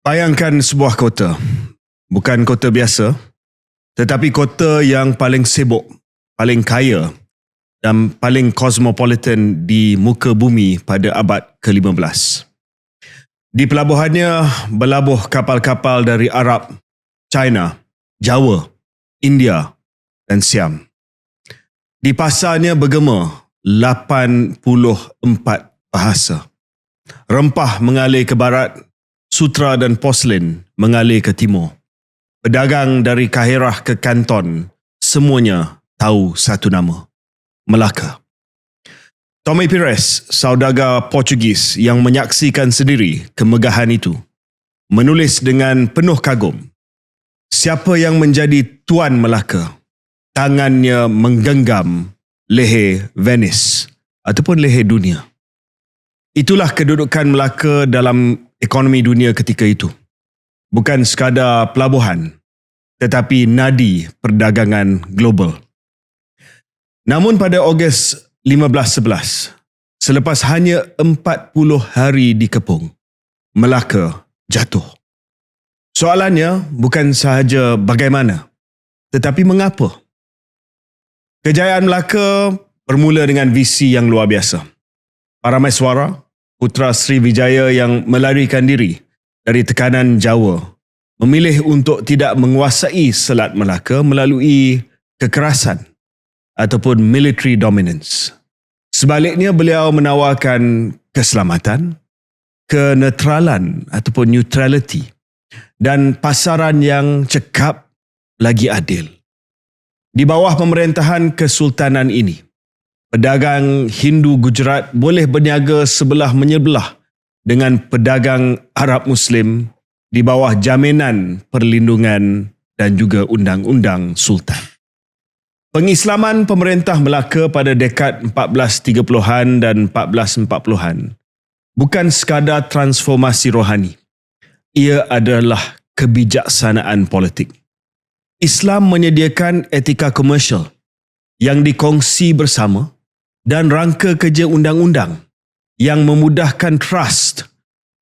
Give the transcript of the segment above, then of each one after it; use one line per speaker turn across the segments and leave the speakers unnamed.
Bayangkan sebuah kota, bukan kota biasa, tetapi kota yang paling sibuk, paling kaya dan paling cosmopolitan di muka bumi pada abad ke-15. Di pelabuhannya berlabuh kapal-kapal dari Arab, China, Jawa, India dan Siam. Di pasarnya bergema 84 bahasa. Rempah mengalir ke barat, sutra dan porselin mengalir ke timur. Pedagang dari Kahirah ke Kanton, semuanya tahu satu nama, Melaka. Tommy Pires, saudagar Portugis yang menyaksikan sendiri kemegahan itu, menulis dengan penuh kagum, siapa yang menjadi Tuan Melaka, tangannya menggenggam leher Venice ataupun leher dunia. Itulah kedudukan Melaka dalam ekonomi dunia ketika itu. Bukan sekadar pelabuhan, tetapi nadi perdagangan global. Namun pada Ogos 1511, selepas hanya 40 hari dikepung, Melaka jatuh. Soalannya bukan sahaja bagaimana, tetapi mengapa. Kejayaan Melaka bermula dengan visi yang luar biasa. Parameswara, putra Sriwijaya yang melarikan diri dari tekanan Jawa, memilih untuk tidak menguasai Selat Melaka melalui kekerasan ataupun military dominance. Sebaliknya, beliau menawarkan keselamatan, kenetralan ataupun neutrality dan pasaran yang cekap lagi adil. Di bawah pemerintahan kesultanan ini, pedagang Hindu Gujarat boleh berniaga sebelah menyebelah dengan pedagang Arab Muslim di bawah jaminan perlindungan dan juga undang-undang Sultan. Pengislaman pemerintah Melaka pada dekad 1430-an dan 1440-an bukan sekadar transformasi rohani. Ia adalah kebijaksanaan politik. Islam menyediakan etika komersial yang dikongsi bersama dan rangka kerja undang-undang yang memudahkan trust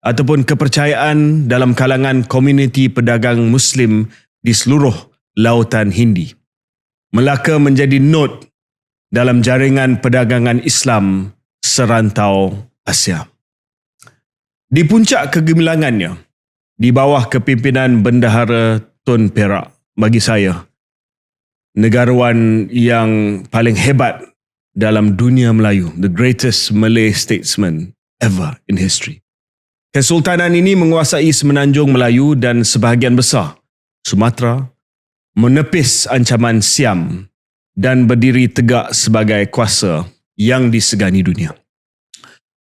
ataupun kepercayaan dalam kalangan komuniti pedagang Muslim di seluruh lautan Hindi. Melaka menjadi nod dalam jaringan perdagangan Islam serantau Asia. Di puncak kegemilangannya, di bawah kepimpinan Bendahara Tun Perak, bagi saya, negarawan yang paling hebat dalam dunia Melayu, the greatest Malay statesman ever in history. Kesultanan ini menguasai semenanjung Melayu dan sebahagian besar Sumatera, menepis ancaman Siam dan berdiri tegak sebagai kuasa yang disegani dunia.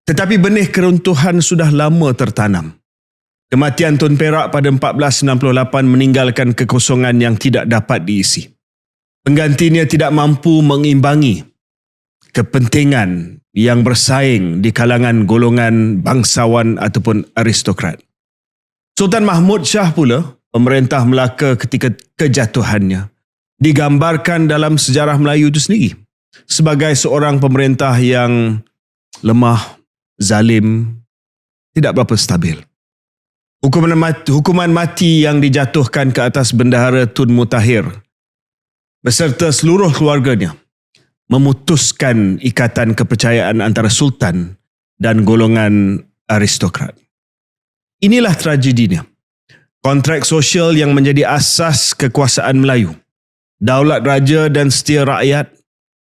Tetapi benih keruntuhan sudah lama tertanam. Kematian Tun Perak pada 1468 meninggalkan kekosongan yang tidak dapat diisi. Penggantinya tidak mampu mengimbangi kepentingan yang bersaing di kalangan golongan bangsawan ataupun aristokrat. Sultan Mahmud Shah pula, pemerintah Melaka ketika kejatuhannya, digambarkan dalam sejarah Melayu itu sendiri sebagai seorang pemerintah yang lemah, zalim, tidak berapa stabil. Hukuman mati yang dijatuhkan ke atas Bendahara Tun Mutahir beserta seluruh keluarganya memutuskan ikatan kepercayaan antara Sultan dan golongan aristokrat. Inilah tragedinya. Kontrak sosial yang menjadi asas kekuasaan Melayu, daulat raja dan setia rakyat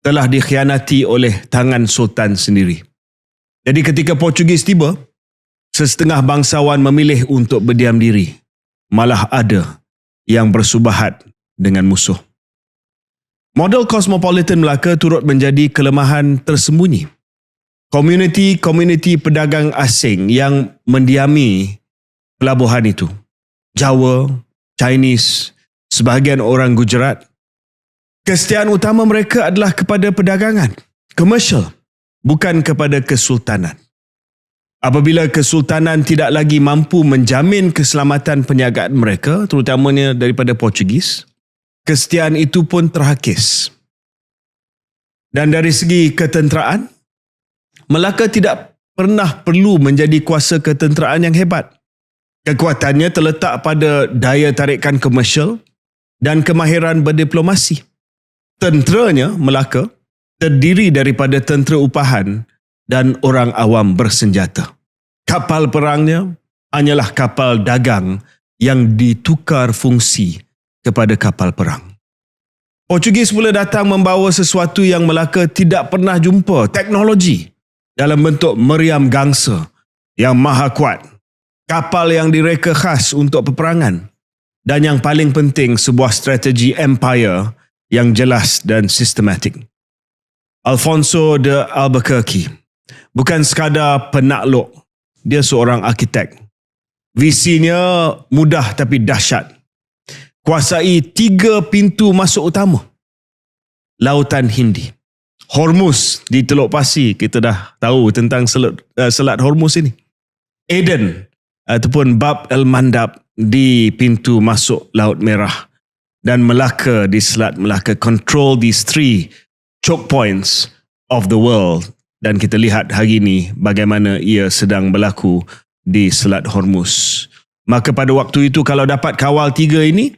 telah dikhianati oleh tangan Sultan sendiri. Jadi ketika Portugis tiba, sesetengah bangsawan memilih untuk berdiam diri. Malah ada yang bersubahat dengan musuh. Model cosmopolitan Melaka turut menjadi kelemahan tersembunyi. Komuniti pedagang asing yang mendiami pelabuhan itu, Jawa, Chinese, sebahagian orang Gujarat, kesetiaan utama mereka adalah kepada perdagangan, komersial, bukan kepada kesultanan. Apabila kesultanan tidak lagi mampu menjamin keselamatan perniagaan mereka, terutamanya daripada Portugis, kesetiaan itu pun terhakis. Dan dari segi ketenteraan, Melaka tidak pernah perlu menjadi kuasa ketenteraan yang hebat. Kekuatannya terletak pada daya tarikan komersial dan kemahiran berdiplomasi. Tenteranya, Melaka, terdiri daripada tentera upahan dan orang awam bersenjata. Kapal perangnya hanyalah kapal dagang yang ditukar fungsi kepada kapal perang. Portugis pula datang membawa sesuatu yang Melaka tidak pernah jumpa, teknologi dalam bentuk meriam gangsa yang maha kuat, kapal yang direka khas untuk peperangan, dan yang paling penting sebuah strategi empire yang jelas dan sistematik. Alfonso de Albuquerque bukan sekadar penakluk, dia seorang arkitek. Visinya mudah tapi dahsyat. Kuasai 3 pintu masuk utama. Lautan Hindi. Hormuz di Teluk Pasi, kita dah tahu tentang Selat Hormuz ini. Aden ataupun Bab el-Mandab di pintu masuk Laut Merah. Dan Melaka di Selat Melaka. Control these 3 choke points of the world. Dan kita lihat hari ini bagaimana ia sedang berlaku di Selat Hormuz. Maka pada waktu itu kalau dapat kawal 3 ini,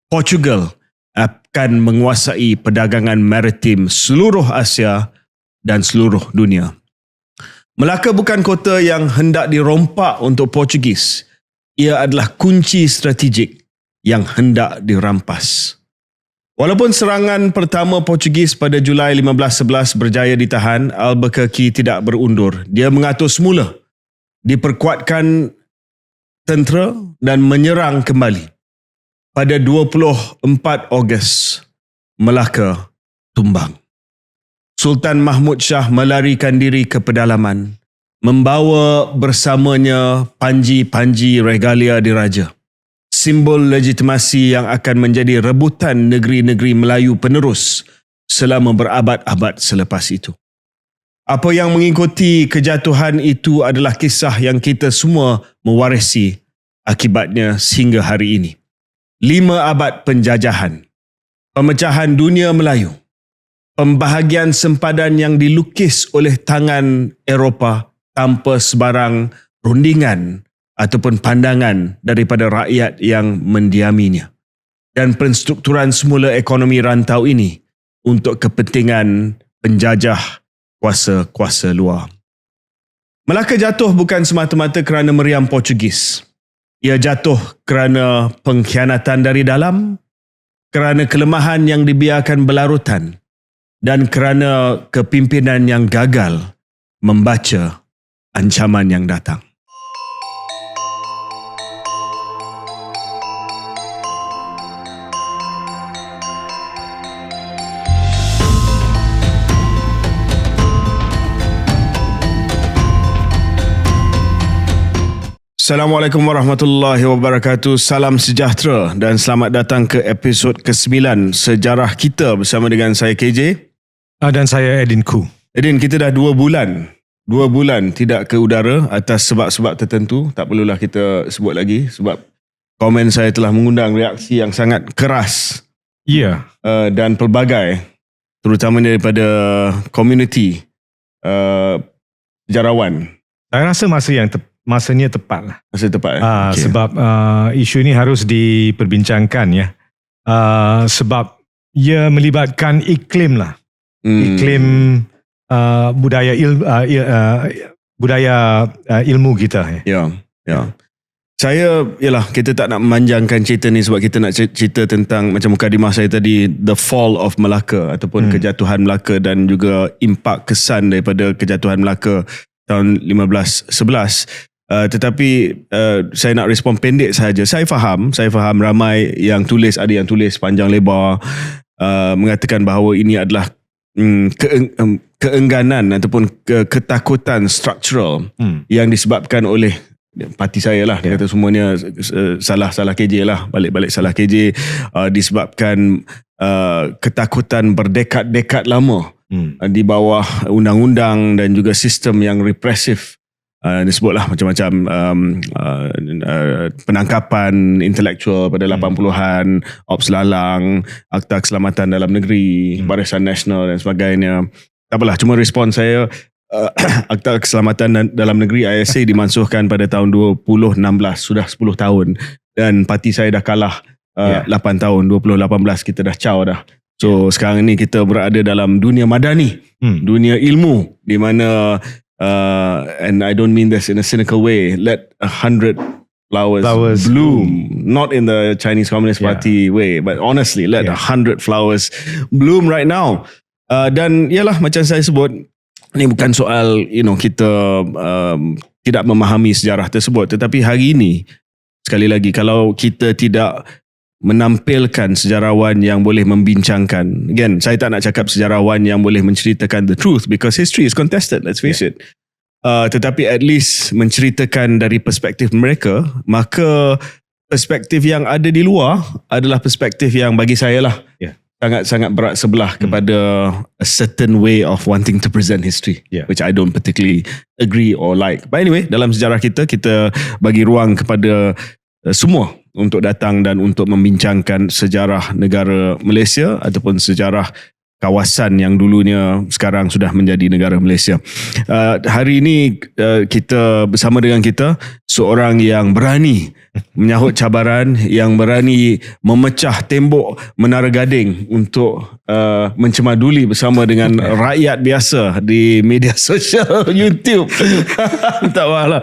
Portugal akan menguasai perdagangan maritim seluruh Asia dan seluruh dunia. Melaka bukan kota yang hendak dirompak untuk Portugis. Ia adalah kunci strategik yang hendak dirampas. Walaupun serangan pertama Portugis pada Julai 1511 berjaya ditahan, Albuquerque tidak berundur. Dia mengatur semula, diperkuatkan tentera dan menyerang kembali. Pada 24 Ogos, Melaka tumbang. Sultan Mahmud Shah melarikan diri ke pedalaman, membawa bersamanya panji-panji regalia diraja, simbol legitimasi yang akan menjadi rebutan negeri-negeri Melayu penerus selama berabad-abad selepas itu. Apa yang mengikuti kejatuhan itu adalah kisah yang kita semua mewarisi akibatnya sehingga hari ini. 5 abad penjajahan, pemecahan dunia Melayu, pembahagian sempadan yang dilukis oleh tangan Eropah tanpa sebarang rundingan ataupun pandangan daripada rakyat yang mendiaminya, dan penstrukturan semula ekonomi rantau ini untuk kepentingan penjajah kuasa-kuasa luar. Melaka jatuh bukan semata-mata kerana meriam Portugis. Ia jatuh kerana pengkhianatan dari dalam, kerana kelemahan yang dibiarkan berlarutan, dan kerana kepimpinan yang gagal membaca ancaman yang datang. Assalamualaikum warahmatullahi wabarakatuh. Salam sejahtera dan selamat datang ke episod ke-9 Sejarah Kita bersama dengan saya KJ.
Dan saya Edin Khoo.
Edin, kita dah 2 bulan tidak ke udara atas sebab-sebab tertentu. Tak perlulah kita sebut lagi sebab komen saya telah mengundang reaksi yang sangat keras.
Ya.
Dan pelbagai, terutamanya daripada komuniti sejarawan.
Saya rasa masanya tepat lah.
Masa tepat.
Okay. Sebab isu ini harus diperbincangkan ya. Sebab ia melibatkan iklim lah. Iklim budaya ilmu kita.
Ya. Kita tak nak memanjangkan cerita ni sebab kita nak cerita tentang macam mukadimah saya tadi, the fall of Melaka ataupun kejatuhan Melaka dan juga impak kesan daripada kejatuhan Melaka tahun 1511. Tetapi saya nak respon pendek sahaja. Saya faham ramai yang tulis, ada yang tulis panjang lebar mengatakan bahawa ini adalah keengganan ataupun ketakutan struktural yang disebabkan oleh parti saya lah. Dia kata semuanya salah KJ lah, balik-balik salah KJ, disebabkan ketakutan berdekad-dekad lama di bawah undang-undang dan juga sistem yang represif. Disebutlah macam-macam penangkapan intelektual pada 80-an, Ops Lalang, Akta Keselamatan Dalam Negeri, Barisan Nasional dan sebagainya. Tak apalah, cuma respon saya, Akta Keselamatan Dalam Negeri ISA dimansuhkan pada tahun 2016, sudah 10 tahun, dan parti saya dah kalah 8 tahun. 2018 kita dah caw dah. So sekarang ni kita berada dalam dunia madani, dunia ilmu, di mana and I don't mean this in a cynical way, let 100 flowers bloom, not in the Chinese Communist Party way, but honestly let 100 flowers bloom right now. Dan ialah macam saya sebut, ini bukan soal kita tidak memahami sejarah tersebut, tetapi hari ini sekali lagi, kalau kita tidak menampilkan sejarawan yang boleh membincangkan, again, saya tak nak cakap sejarawan yang boleh menceritakan the truth, because history is contested, let's face it, tetapi at least menceritakan dari perspektif mereka, maka perspektif yang ada di luar adalah perspektif yang bagi saya lah sangat-sangat berat sebelah kepada a certain way of wanting to present history, which I don't particularly agree or like. But anyway, dalam sejarah kita bagi ruang kepada semua untuk datang dan untuk membincangkan sejarah negara Malaysia ataupun sejarah kawasan yang dulunya sekarang sudah menjadi negara Malaysia. Hari ini kita bersama dengan kita seorang yang berani menyahut cabaran, yang berani memecah tembok Menara Gading untuk mencemaduli bersama dengan rakyat biasa di media sosial YouTube. Tak masalah.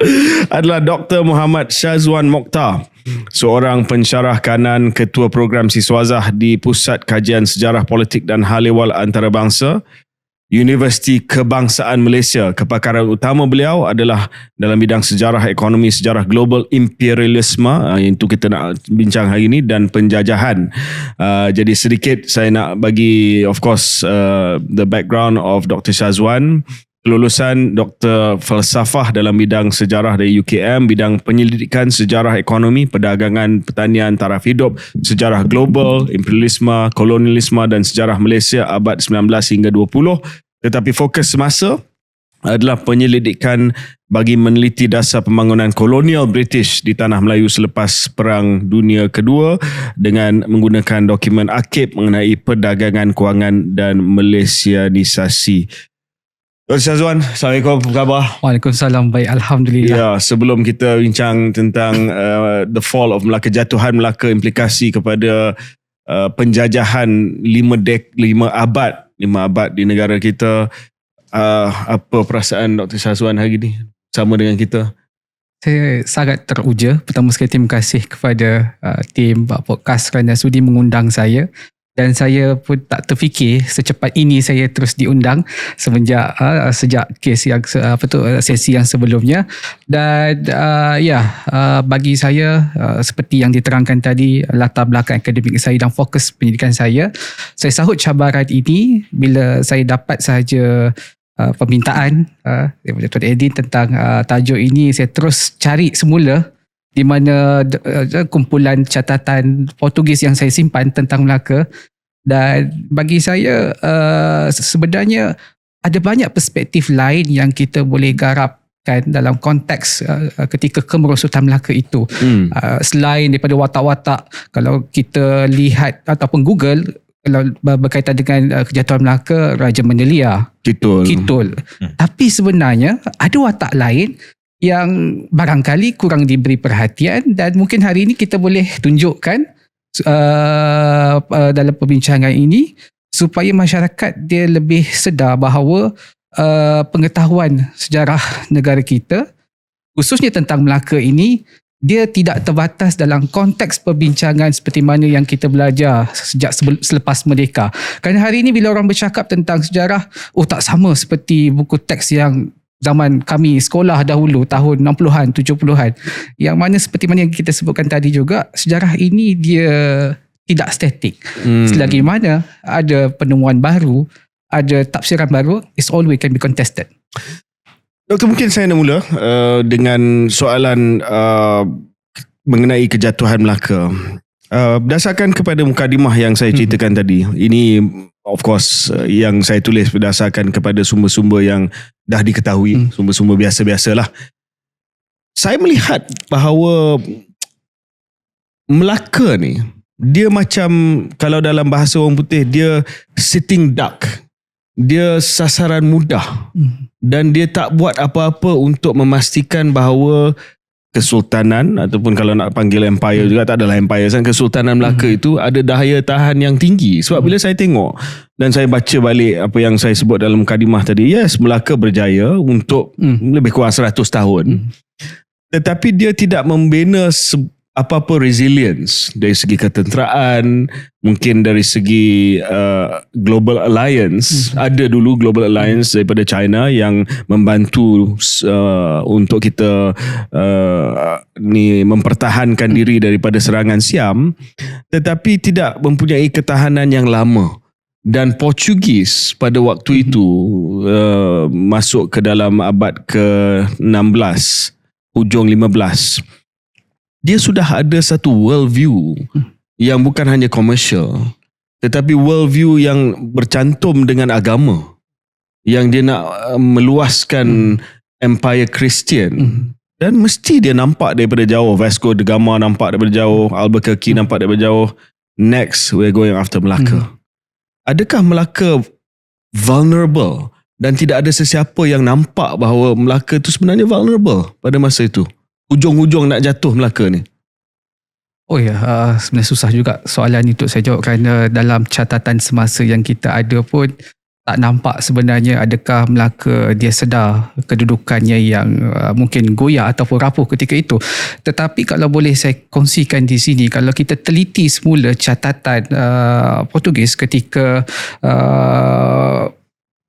Adalah Dr. Muhammad Shazwan Mokhtar, seorang pensyarah kanan, ketua program Siswazah di Pusat Kajian Sejarah Politik dan Hal Ehwal Antarabangsa, Universiti Kebangsaan Malaysia. Kepakaran utama beliau adalah dalam bidang sejarah ekonomi, sejarah global, imperialisme, itu kita nak bincang hari ini, dan penjajahan. Jadi sedikit saya nak bagi, of course, the background of Dr. Shazwan. Kelulusan Dr. Falsafah dalam bidang sejarah dari UKM, bidang penyelidikan sejarah ekonomi, perdagangan, pertanian, taraf hidup, sejarah global, imperialisme, kolonialisme dan sejarah Malaysia abad 19 hingga 20. Tetapi fokus semasa adalah penyelidikan bagi meneliti dasar pembangunan kolonial British di Tanah Melayu selepas Perang Dunia Kedua dengan menggunakan dokumen arkib mengenai perdagangan, kewangan dan Malaysianisasi. Dr. Shazwan, Assalamualaikum, apa khabar?
Waalaikumsalam, baik, Alhamdulillah.
Ya, sebelum kita bincang tentang the fall of Melaka, kejatuhan Melaka, implikasi kepada penjajahan 5 abad di negara kita, apa perasaan Dr. Shazwan hari ini sama dengan kita?
Saya sangat teruja. Pertama sekali terima kasih kepada tim podcast kerana sudi mengundang saya. Dan saya pun tak terfikir secepat ini saya terus diundang sejak kes yang sesi yang sebelumnya. Dan bagi saya seperti yang diterangkan tadi, latar belakang akademik saya dan fokus pendidikan saya sahut cabaran ini bila saya dapat sahaja permintaan daripada Tuan Edin tentang tajuk ini. Saya terus cari semula di mana kumpulan catatan Portugis yang saya simpan tentang Melaka, dan bagi saya sebenarnya ada banyak perspektif lain yang kita boleh garapkan dalam konteks ketika kemerosotan Melaka itu. Selain daripada watak-watak, kalau kita lihat ataupun Google, kalau berkaitan dengan kejatuhan Melaka, Raja Mendelia, Kitul. Tapi sebenarnya ada watak lain yang barangkali kurang diberi perhatian, dan mungkin hari ini kita boleh tunjukkan dalam perbincangan ini supaya masyarakat dia lebih sedar bahawa pengetahuan sejarah negara kita, khususnya tentang Melaka ini, dia tidak terbatas dalam konteks perbincangan seperti mana yang kita belajar sejak selepas merdeka. Kerana hari ini bila orang bercakap tentang sejarah, tak sama seperti buku teks yang zaman kami sekolah dahulu tahun 60-an, 70-an. Yang mana seperti mana yang kita sebutkan tadi juga, sejarah ini dia tidak statik. Selagi mana ada penemuan baru, ada tafsiran baru, it's always can be contested.
Doktor, mungkin saya nak mula dengan soalan mengenai kejatuhan Melaka. Berdasarkan kepada mukadimah yang saya ceritakan tadi, ini of course yang saya tulis berdasarkan kepada sumber-sumber yang dah diketahui, sumber-sumber biasa-biasalah. Saya melihat bahawa Melaka ni, dia macam, kalau dalam bahasa orang putih, dia sitting duck. dia sasaran mudah dan dia tak buat apa-apa untuk memastikan bahawa Kesultanan ataupun kalau nak panggil empire juga, tak adalah empire, Kesultanan Melaka itu ada daya tahan yang tinggi. Sebab bila saya tengok dan saya baca balik apa yang saya sebut dalam mukadimah tadi, yes, Melaka berjaya untuk lebih kurang 100 tahun. Tetapi dia tidak membina apa-apa resilience dari segi ketenteraan, mungkin dari segi global alliance. Ada dulu global alliance daripada China yang membantu untuk kita mempertahankan diri daripada serangan Siam, tetapi tidak mempunyai ketahanan yang lama. Dan Portugis pada waktu itu masuk ke dalam abad ke-16, hujung 15, dia sudah ada satu world view yang bukan hanya komersial, tetapi world view yang bercantum dengan agama, yang dia nak meluaskan empire Kristian. Dan mesti dia nampak daripada jauh. Vasco da Gama nampak daripada jauh, Albuquerque nampak daripada jauh. Next, we're going after Melaka. Adakah Melaka vulnerable dan tidak ada sesiapa yang nampak bahawa Melaka itu sebenarnya vulnerable pada masa itu? Hujung-hujung nak jatuh Melaka ni.
Oh ya, sebenarnya susah juga soalan itu saya jawab, kerana dalam catatan semasa yang kita ada pun tak nampak sebenarnya adakah Melaka dia sedar kedudukannya yang mungkin goyah ataupun rapuh ketika itu. Tetapi kalau boleh saya kongsikan di sini, kalau kita teliti semula catatan Portugis ketika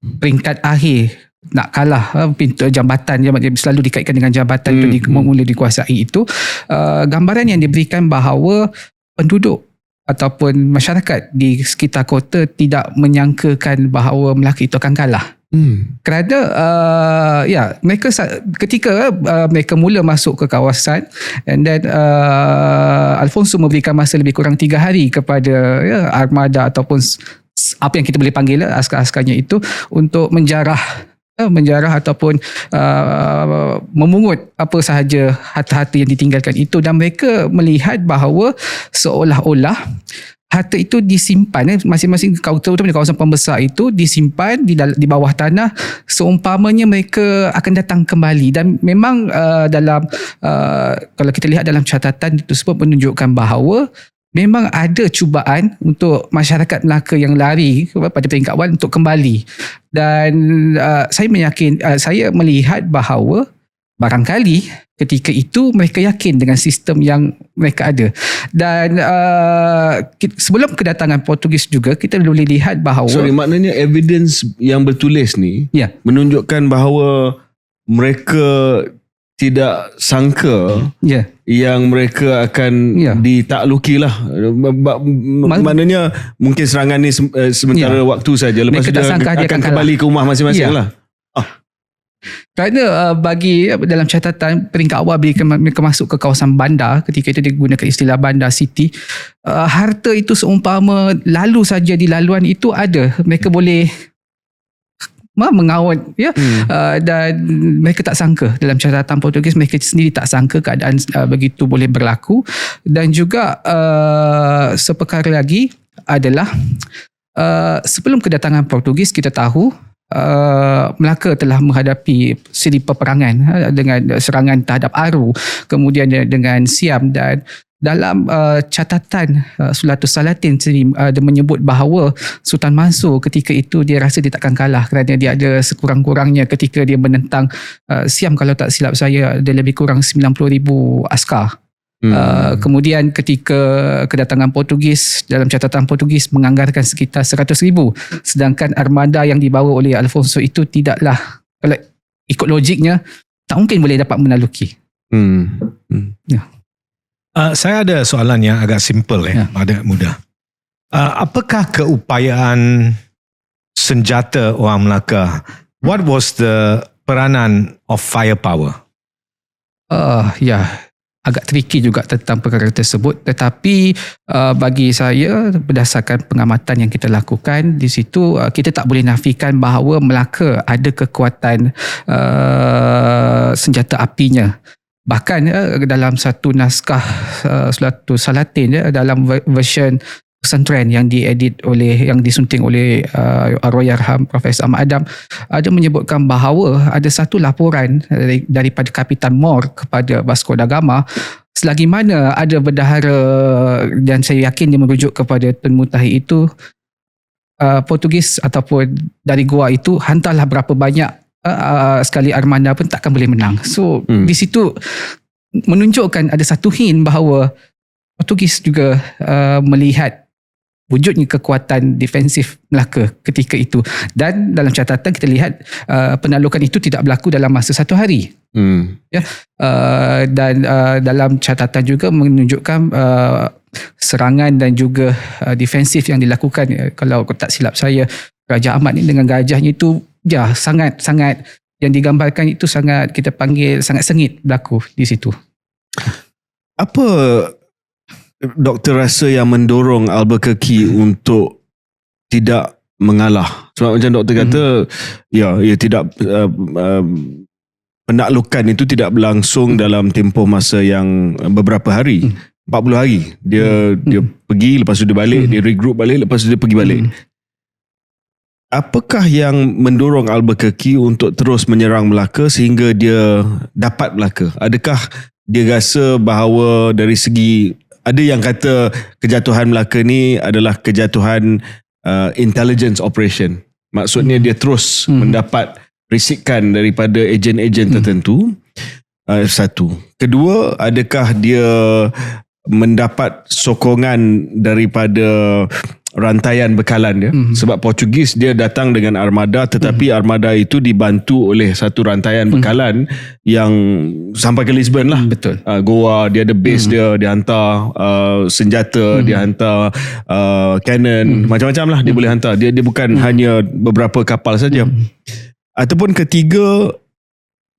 peringkat akhir nak kalah pintu jambatan yang selalu dikaitkan dengan jambatan itu mula dikuasai itu, gambaran yang diberikan bahawa penduduk ataupun masyarakat di sekitar kota tidak menyangkakan bahawa Melaka itu akan kalah. Kerana mereka ketika mereka mula masuk ke kawasan, and then Alfonso memberikan masa lebih kurang 3 hari kepada armada ataupun apa yang kita boleh panggil askar-askarnya itu untuk menjarah ataupun memungut apa sahaja harta-harta yang ditinggalkan itu, dan mereka melihat bahawa seolah-olah harta itu disimpan, masing-masing terutama di kawasan pembesar itu disimpan di bawah tanah seumpamanya mereka akan datang kembali. Dan memang kalau kita lihat dalam catatan itu sebut menunjukkan bahawa memang ada cubaan untuk masyarakat Melaka yang lari pada peringkat awal untuk kembali. Dan saya melihat bahawa barangkali ketika itu mereka yakin dengan sistem yang mereka ada. Dan sebelum kedatangan Portugis juga kita boleh lihat bahawa...
maknanya evidence yang bertulis ni menunjukkan bahawa mereka tidak sangka yang mereka akan ditakluki lah. Maknanya mungkin serangan ni sementara waktu saja. Lepas itu dia akan kembali ke rumah masing-masing lah.
Kerana bagi dalam catatan peringkat awal bila mereka masuk ke kawasan bandar, ketika itu dia gunakan istilah bandar city, harta itu seumpama lalu saja di laluan itu ada. Mereka boleh mengawal dan mereka tak sangka, dalam catatan Portugis mereka sendiri tak sangka keadaan begitu boleh berlaku. Dan juga seperkara lagi adalah sebelum kedatangan Portugis kita tahu Melaka telah menghadapi siri peperangan dengan serangan terhadap Aru, kemudian dengan Siam. Dan dalam catatan Sulatus Salatin dia menyebut bahawa Sultan Mansur ketika itu dia rasa dia takkan kalah kerana dia ada sekurang-kurangnya ketika dia menentang Siam, kalau tak silap saya ada lebih kurang 90,000 askar. Kemudian ketika kedatangan Portugis, dalam catatan Portugis menganggarkan sekitar 100,000, sedangkan armada yang dibawa oleh Alfonso itu tidaklah, kalau ikut logiknya tak mungkin boleh dapat menaluki.
Saya ada soalan yang agak simple, agak mudah. Apakah keupayaan senjata orang Melaka? What was the peranan of firepower?
Agak tricky juga tentang perkara tersebut, tetapi bagi saya berdasarkan pengamatan yang kita lakukan di situ, kita tak boleh nafikan bahawa Melaka ada kekuatan senjata apinya. Bahkan dalam satu naskah Sulatus Salatin dalam version pesantren yang disunting oleh Arwahiyarham Profesor Ahmad Adam, ada menyebutkan bahawa ada satu laporan daripada Kapitan Moore kepada Vasco da Gama, selagi mana ada bendahara, dan saya yakin dia merujuk kepada Tun Mutahi itu, Portugis ataupun dari Goa itu, hantarlah berapa banyak sekali armada pun takkan boleh menang. So di situ menunjukkan ada satu hint bahawa Portugis juga melihat wujudnya kekuatan defensif Melaka ketika itu, dan dalam catatan kita lihat penaklukan itu tidak berlaku dalam masa 1 hari. Ya, dan dalam catatan juga menunjukkan serangan dan juga defensif yang dilakukan. Kalau tak silap saya, Raja Ahmad ni dengan gajahnya itu sangat yang digambarkan itu sangat, kita panggil sangat sengit berlaku di situ.
Apa Doktor rasa yang mendorong Albuquerque untuk tidak mengalah? Sebab macam doktor kata, ya tidak, penaklukan itu tidak berlangsung dalam tempoh masa yang beberapa hari, 40 hari. Dia pergi, lepas tu dia balik, dia regroup balik, lepas tu dia pergi balik. Apakah yang mendorong Albuquerque untuk terus menyerang Melaka sehingga dia dapat Melaka? Adakah dia rasa bahawa dari segi, ada yang kata kejatuhan Melaka ni adalah kejatuhan intelligence operation. Maksudnya dia terus mendapat risikan daripada ejen-ejen tertentu. Satu. Kedua, adakah dia mendapat sokongan daripada rantaian bekalan dia? Sebab Portugis dia datang dengan armada, tetapi armada itu dibantu oleh satu rantaian bekalan yang sampai ke Lisbon lah.
Betul.
Goa, dia ada base dia hantar senjata, dia hantar cannon, macam-macam lah dia boleh hantar. Dia bukan hanya beberapa kapal saja. Ataupun ketiga,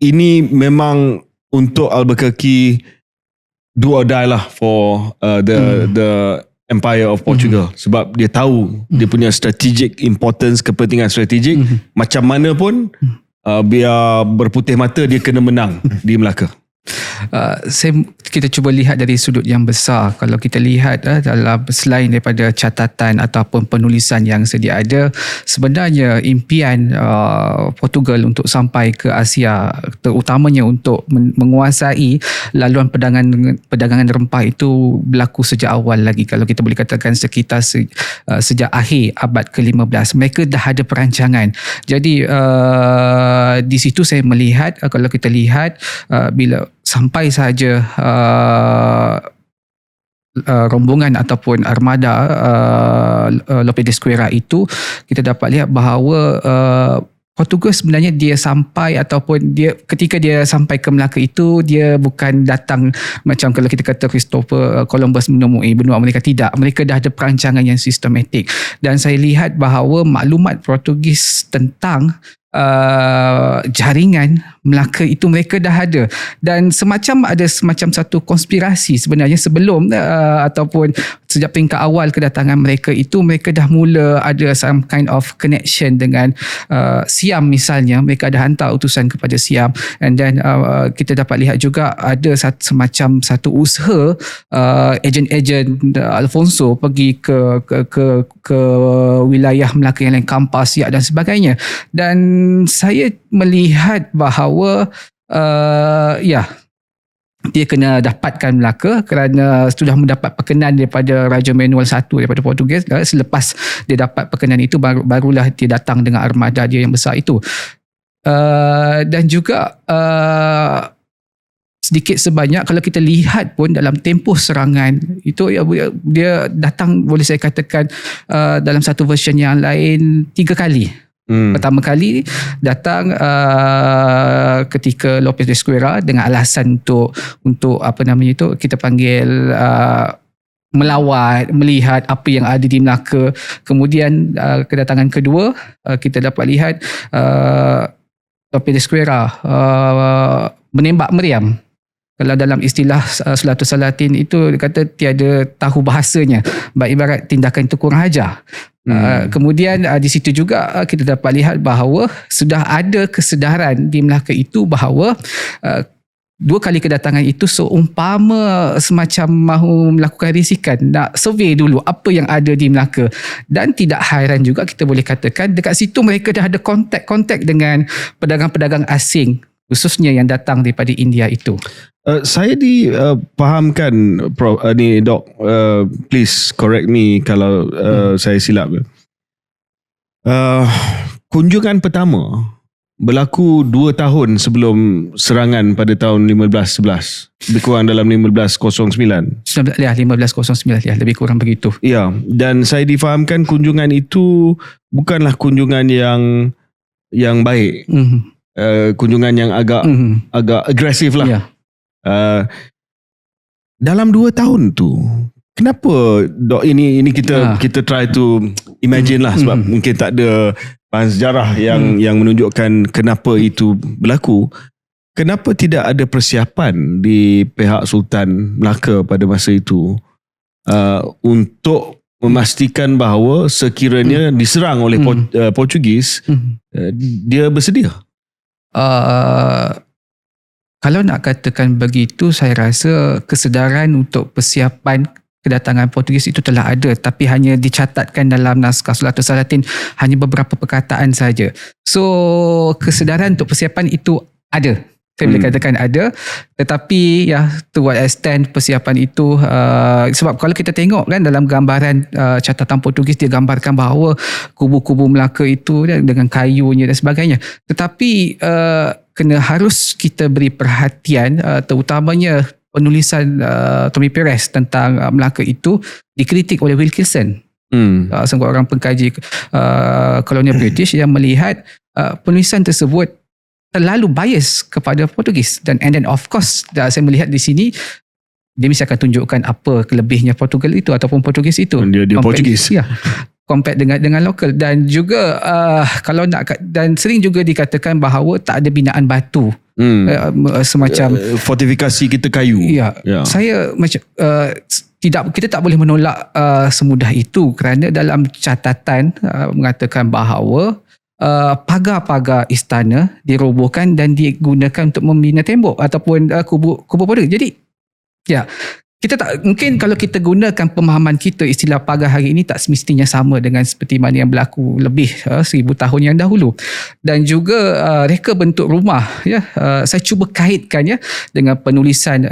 ini memang untuk Albuquerque do or die lah for the Empire of Portugal, sebab dia tahu dia punya strategic importance, kepentingan strategik. Macam mana pun biar berputih mata, dia kena menang di Melaka.
Kita cuba lihat dari sudut yang besar. Kalau kita lihat dalam, selain daripada catatan ataupun penulisan yang sedia ada, sebenarnya impian Portugal untuk sampai ke Asia, terutamanya untuk menguasai laluan perdagangan rempah itu berlaku sejak awal lagi. Kalau kita boleh katakan sekitar sejak akhir abad ke-15 mereka dah ada perancangan. Jadi di situ saya melihat, kalau kita lihat bila sampai saja rombongan ataupun armada Lope de Esquerra itu, kita dapat lihat bahawa Portugal sebenarnya dia sampai, ataupun dia ketika dia sampai ke Melaka itu, dia bukan datang macam kalau kita kata Christopher Columbus menemui benua Amerika. Tidak, mereka dah ada perancangan yang sistematik, dan saya lihat bahawa maklumat Portugis tentang jaringan Melaka itu mereka dah ada, dan ada semacam satu konspirasi sebenarnya sebelum ataupun sejak peringkat awal kedatangan mereka itu, mereka dah mula ada some kind of connection dengan Siam misalnya. Mereka ada hantar utusan kepada Siam, and then kita dapat lihat juga ada semacam satu usaha ejen-ejen Alfonso pergi ke wilayah Melaka yang lain, Kampas, Siak dan sebagainya. Dan saya melihat bahawa dia kena dapatkan Melaka kerana sudah mendapat perkenan daripada Raja Manuel I daripada Portugis. Selepas dia dapat perkenan itu, barulah dia datang dengan armada dia yang besar itu. Dan juga sedikit sebanyak kalau kita lihat pun dalam tempoh serangan itu, dia datang, boleh saya katakan dalam satu version yang lain 3 kali. Pertama kali datang ketika Lope de Esquerra dengan alasan untuk apa namanya itu, kita panggil melawat, melihat apa yang ada di Melaka. Kemudian kedatangan kedua, kita dapat lihat Lope de Esquerra menembak meriam. Kalau dalam istilah Sulatus Salatin itu, dia kata tiada tahu bahasanya, ibarat tindakan itu kurang ajar. Kemudian di situ juga kita dapat lihat bahawa sudah ada kesedaran di Melaka itu bahawa dua kali kedatangan itu seumpama semacam mahu melakukan risikan, nak survey dulu apa yang ada di Melaka. Dan tidak hairan juga kita boleh katakan dekat situ mereka dah ada kontak dengan pedagang-pedagang asing, khususnya yang datang daripada India itu.
Saya dipahamkan ni Dok, please correct me kalau saya silap. Kunjungan pertama berlaku 2 tahun sebelum serangan pada tahun 1511, lebih kurang dalam 1509.
1509 lebih kurang begitu.
Ya, dan saya difahamkan kunjungan itu bukanlah kunjungan yang baik. Kunjungan yang agak agresif lah.
Ya.
Dalam 2 tahun tu, kenapa Dok, ini kita try to imagine lah, sebab mungkin tak ada bahan sejarah yang menunjukkan kenapa itu berlaku. Kenapa tidak ada persiapan di pihak Sultan Melaka pada masa itu untuk memastikan bahawa sekiranya diserang oleh Portugis, dia bersedia?
Kalau nak katakan begitu, saya rasa kesedaran untuk persiapan kedatangan Portugis itu telah ada, tapi hanya dicatatkan dalam naskah Sulatatul Salatin hanya beberapa perkataan saja. So kesedaran untuk persiapan itu ada. Saya boleh katakan ada, tetapi ya, to what extent persiapan itu, sebab kalau kita tengok kan dalam gambaran catatan Portugis, dia gambarkan bahawa kubu-kubu Melaka itu dengan kayunya dan sebagainya. Tetapi harus kita beri perhatian, terutamanya penulisan Tommy Perez tentang Melaka itu dikritik oleh Wilkinson, seorang pengkaji kolonial British yang melihat penulisan tersebut terlalu bias kepada Portugis. Dan and then of course saya melihat di sini dia mesti akan tunjukkan apa kelebihnya Portugal itu ataupun Portugis itu.
Dia Portugis.
Ya. Compare dengan lokal. Dan juga dan sering juga dikatakan bahawa tak ada binaan batu, semacam
fortifikasi kita kayu.
Ya. Saya macam kita tak boleh menolak semudah itu, kerana dalam catatan mengatakan bahawa pagar-pagar istana dirobohkan dan digunakan untuk membina tembok ataupun kubu Portugis. Jadi ya, kita tak mungkin, kalau kita gunakan pemahaman kita, istilah pagar hari ini tak semestinya sama dengan seperti mana yang berlaku lebih 1000 tahun yang dahulu. Dan juga reka bentuk rumah, ya, saya cuba kaitkan dengan penulisan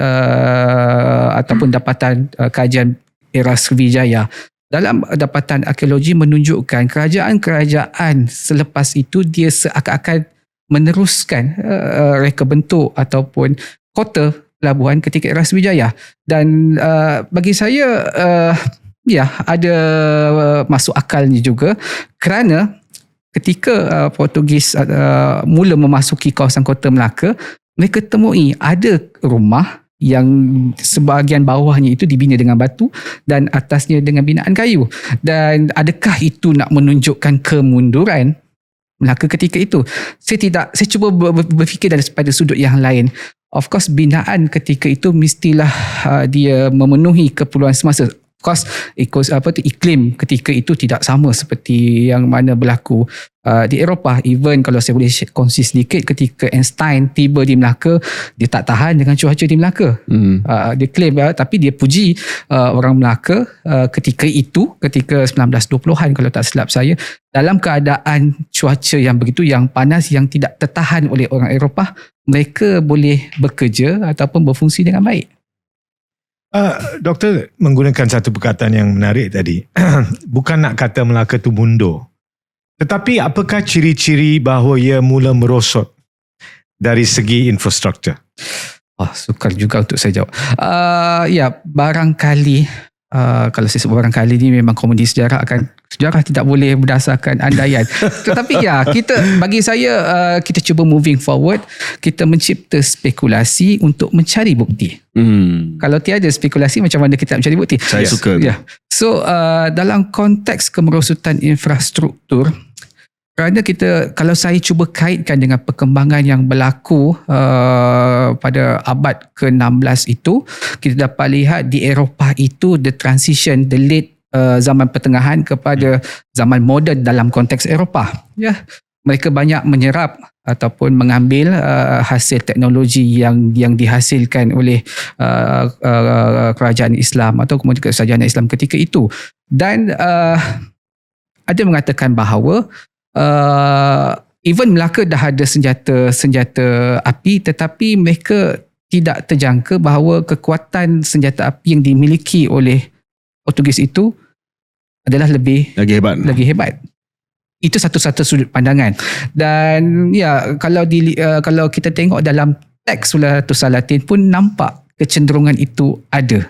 ataupun dapatan kajian era Sriwijaya. Dalam dapatan arkeologi menunjukkan kerajaan-kerajaan selepas itu dia seakan-akan meneruskan reka bentuk ataupun kota pelabuhan ketika era Sriwijaya. Dan bagi saya ada masuk akalnya juga, kerana ketika Portugis mula memasuki kawasan kota Melaka, mereka temui ada rumah yang sebahagian bawahnya itu dibina dengan batu dan atasnya dengan binaan kayu. Dan adakah itu nak menunjukkan kemunduran Melaka ketika itu? Saya cuba berfikir daripada sudut yang lain. Of course, binaan ketika itu mestilah dia memenuhi keperluan semasa. Of course, iklim ketika itu tidak sama seperti yang mana berlaku di Eropah. Even kalau saya boleh kongsi sedikit, ketika Einstein tiba di Melaka, dia tak tahan dengan cuaca di Melaka. Dia claim, tapi dia puji orang Melaka ketika 1920-an kalau tak silap saya, dalam keadaan cuaca yang begitu, yang panas, yang tidak tertahan oleh orang Eropah, mereka boleh bekerja ataupun berfungsi dengan baik.
Doktor menggunakan satu perkataan yang menarik tadi. Bukan nak kata Melaka tu mundur, tetapi apakah ciri-ciri bahawa ia mula merosot dari segi infrastruktur?
Sukar juga untuk saya jawab. Barangkali kalau saya sebut barangkali ni memang komedi sejarah tidak boleh berdasarkan andaian. Tetapi bagi saya kita cuba moving forward, kita mencipta spekulasi untuk mencari bukti. Kalau tiada spekulasi, macam mana kita nak mencari bukti?
Saya suka.
So dalam konteks kemerosotan infrastruktur, kerana kalau saya cuba kaitkan dengan perkembangan yang berlaku pada abad ke-16 itu, kita dapat lihat di Eropah itu the transition, the late zaman pertengahan kepada zaman moden dalam konteks Eropah. mereka banyak menyerap ataupun mengambil hasil teknologi yang dihasilkan oleh kerajaan Islam atau kemudian kerajaan Islam ketika itu. Dan ada mengatakan bahawa even Melaka dah ada senjata api, tetapi mereka tidak terjangka bahawa kekuatan senjata api yang dimiliki oleh Portugis itu adalah lagi hebat. Itu satu-satu sudut pandangan. Dan ya, kalau kita tengok dalam teks Sulhatul Salatin pun nampak kecenderungan itu ada.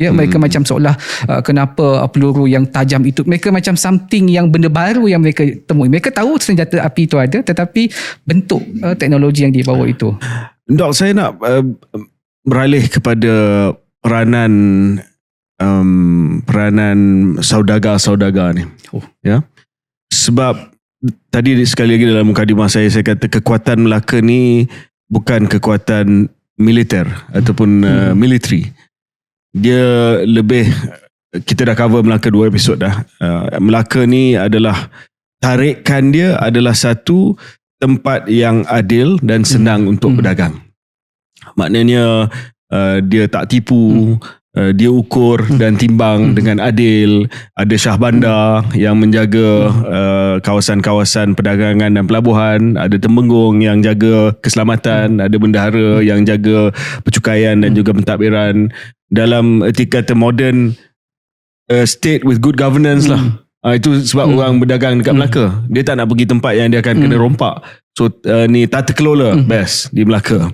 Ya, mereka macam seolah kenapa peluru yang tajam itu, mereka macam something yang benda baru yang mereka temui. Mereka tahu senjata api itu ada, tetapi bentuk teknologi yang dibawa itu.
Dok, saya nak beralih kepada peranan saudagar-saudagar ni. Ya. Sebab tadi sekali lagi dalam mukadimah saya kata kekuatan Melaka ni bukan kekuatan militer ataupun military. Dia lebih, kita dah cover Melaka 2 episod dah. Melaka ni adalah, tarikan dia adalah satu tempat yang adil dan senang untuk berdagang. Maknanya dia tak tipu, dia ukur dan timbang dengan adil. Ada Syah Bandar yang menjaga kawasan-kawasan perdagangan dan pelabuhan, ada Temenggung yang jaga keselamatan, ada bendahara yang jaga percukaian dan juga pentadbiran. Dalam etika termoden, state with good governance lah. Itu sebab orang berdagang dekat Melaka, dia tak nak pergi tempat yang dia akan kena rompak. So ni tata kelola best di Melaka.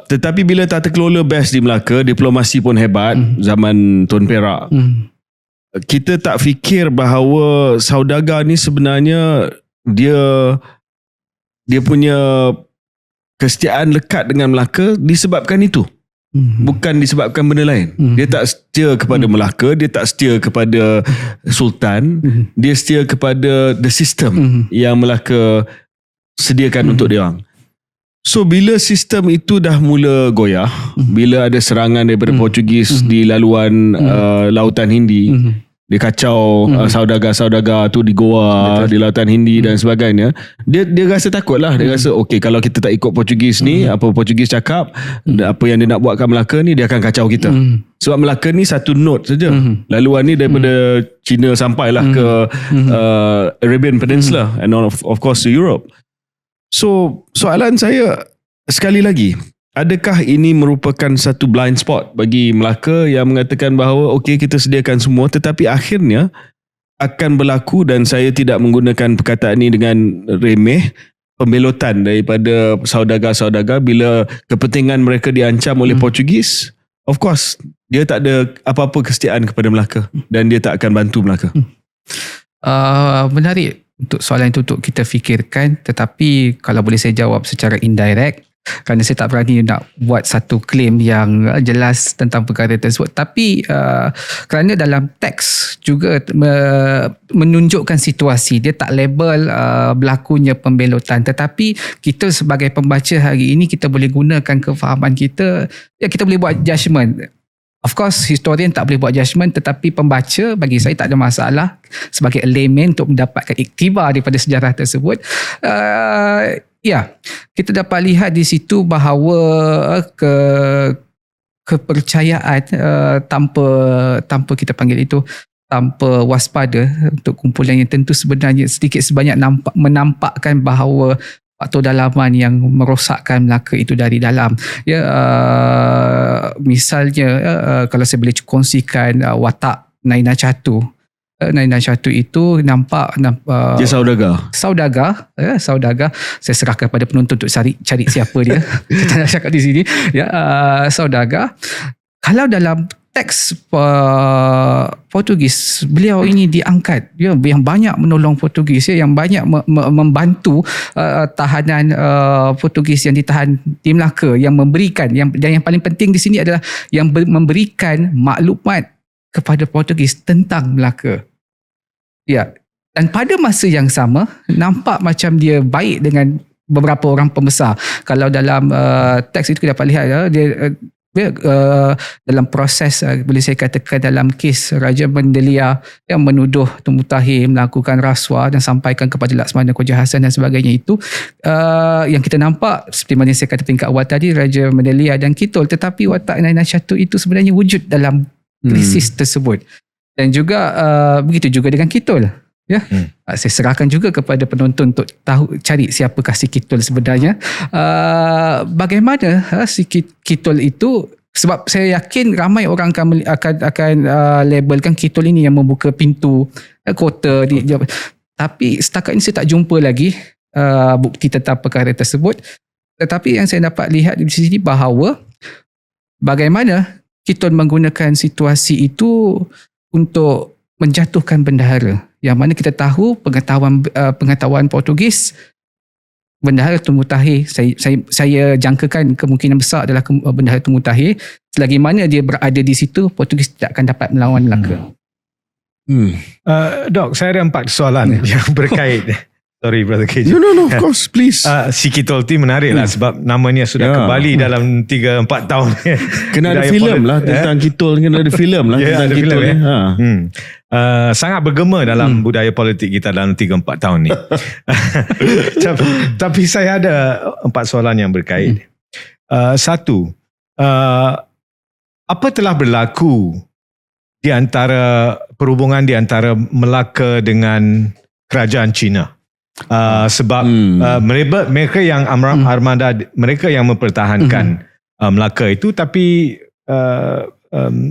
Tetapi bila tata kelola best di Melaka, diplomasi pun hebat zaman Tun Perak. Kita tak fikir bahawa saudagar ni sebenarnya dia punya kesetiaan lekat dengan Melaka disebabkan itu. Bukan disebabkan benda lain. Dia tak setia kepada Melaka, dia tak setia kepada Sultan, dia setia kepada the system yang Melaka sediakan untuk dia orang. So bila sistem itu dah mula goyah, bila ada serangan daripada Portugis di laluan Lautan Hindi, dia kacau saudagar-saudagar tu di Goa, di Lautan Hindi dan sebagainya, dia rasa takut lah. Dia rasa okay, kalau kita tak ikut Portugis ni, apa Portugis cakap, apa yang dia nak buat kat Melaka ni, dia akan kacau kita. Sebab Melaka ni satu note saja. Laluan ni daripada China sampailah ke Arabian Peninsula and of course to Europe. So soalan saya sekali lagi, adakah ini merupakan satu blind spot bagi Melaka yang mengatakan bahawa okey, kita sediakan semua, tetapi akhirnya akan berlaku, dan saya tidak menggunakan perkataan ini dengan remeh, pembelotan daripada saudagar-saudagar bila kepentingan mereka diancam oleh Portugis. Of course, dia tak ada apa-apa kesetiaan kepada Melaka dan dia tak akan bantu Melaka.
Menarik untuk soalan itu untuk kita fikirkan, tetapi kalau boleh saya jawab secara indirect, kerana saya tak berani nak buat satu claim yang jelas tentang perkara tersebut. Tapi kerana dalam teks juga menunjukkan situasi, dia tak label berlakunya pembelotan, tetapi kita sebagai pembaca hari ini, kita boleh gunakan kefahaman kita, ya, kita boleh buat judgement. Of course, historian tak boleh buat judgement, tetapi pembaca, bagi saya tak ada masalah sebagai layman untuk mendapatkan iktibar daripada sejarah tersebut. Ya, kita dapat lihat di situ bahawa kepercayaan tanpa kita panggil itu, tanpa waspada untuk kumpulan yang tentu sebenarnya sedikit sebanyak menampakkan bahawa faktor dalaman yang merosakkan Melaka itu dari dalam. Ya, misalnya kalau saya boleh kongsikan watak Naina Catu. Naina Catu itu nampak
dia saudagar.
Saudagar. Saya serahkan pada penonton untuk cari siapa dia. Kita nak cakap di sini. Ya, saudagar. Kalau dalam teks Portugis, beliau ini diangkat, ya, yang banyak menolong Portugis, ya, yang banyak membantu tahanan Portugis yang ditahan di Melaka, yang memberikan, yang paling penting di sini adalah yang memberikan maklumat kepada Portugis tentang Melaka. Ya, dan pada masa yang sama nampak macam dia baik dengan beberapa orang pembesar. Kalau dalam teks itu kita dapat lihat, dia dalam proses boleh saya katakan dalam kes Raja Mendelia yang menuduh Tun Mutahir melakukan rasuah dan sampaikan kepada Laksmana Koja Hassan dan sebagainya itu, yang kita nampak seperti mana saya kata peringkat awal tadi, Raja Mendelia dan Kitol, tetapi watak Naina Shatu itu sebenarnya wujud dalam krisis tersebut. Dan juga begitu juga dengan Kitol. Ya, saya serahkan juga kepada penonton untuk tahu cari siapakah si Kitol sebenarnya. Bagaimana si Kitol itu, sebab saya yakin ramai orang akan labelkan Kitol ini yang membuka pintu kota di, tapi setakat ini saya tak jumpa lagi bukti tentang perkara tersebut. Tetapi yang saya dapat lihat di sini bahawa bagaimana Kitol menggunakan situasi itu untuk menjatuhkan bendahara, yang mana kita tahu pengetahuan Portugis, Bendahara Tun Mutahir, saya jangkakan kemungkinan besar adalah Bendahara Tun Mutahir. Selagi mana dia berada di situ, Portugis tidak akan dapat melawan Melaka.
Dok, saya ada 4 soalan yang berkait. Sorry Brother KJ.
No, of course, please.
Si Kitol T menarik lah sebab namanya sudah kembali dalam 3-4 tahun.
Kena ada filem lah tentang Kitol, kena ada filem lah tentang
ada
Kitol.
filem, sangat bergema dalam budaya politik kita dalam 3-4 tahun ni. Tapi saya ada 4 soalan yang berkait. Satu, apa telah berlaku di antara perhubungan di antara Melaka dengan kerajaan China? Sebab mereka yang armada, mereka yang mempertahankan Melaka itu, tapi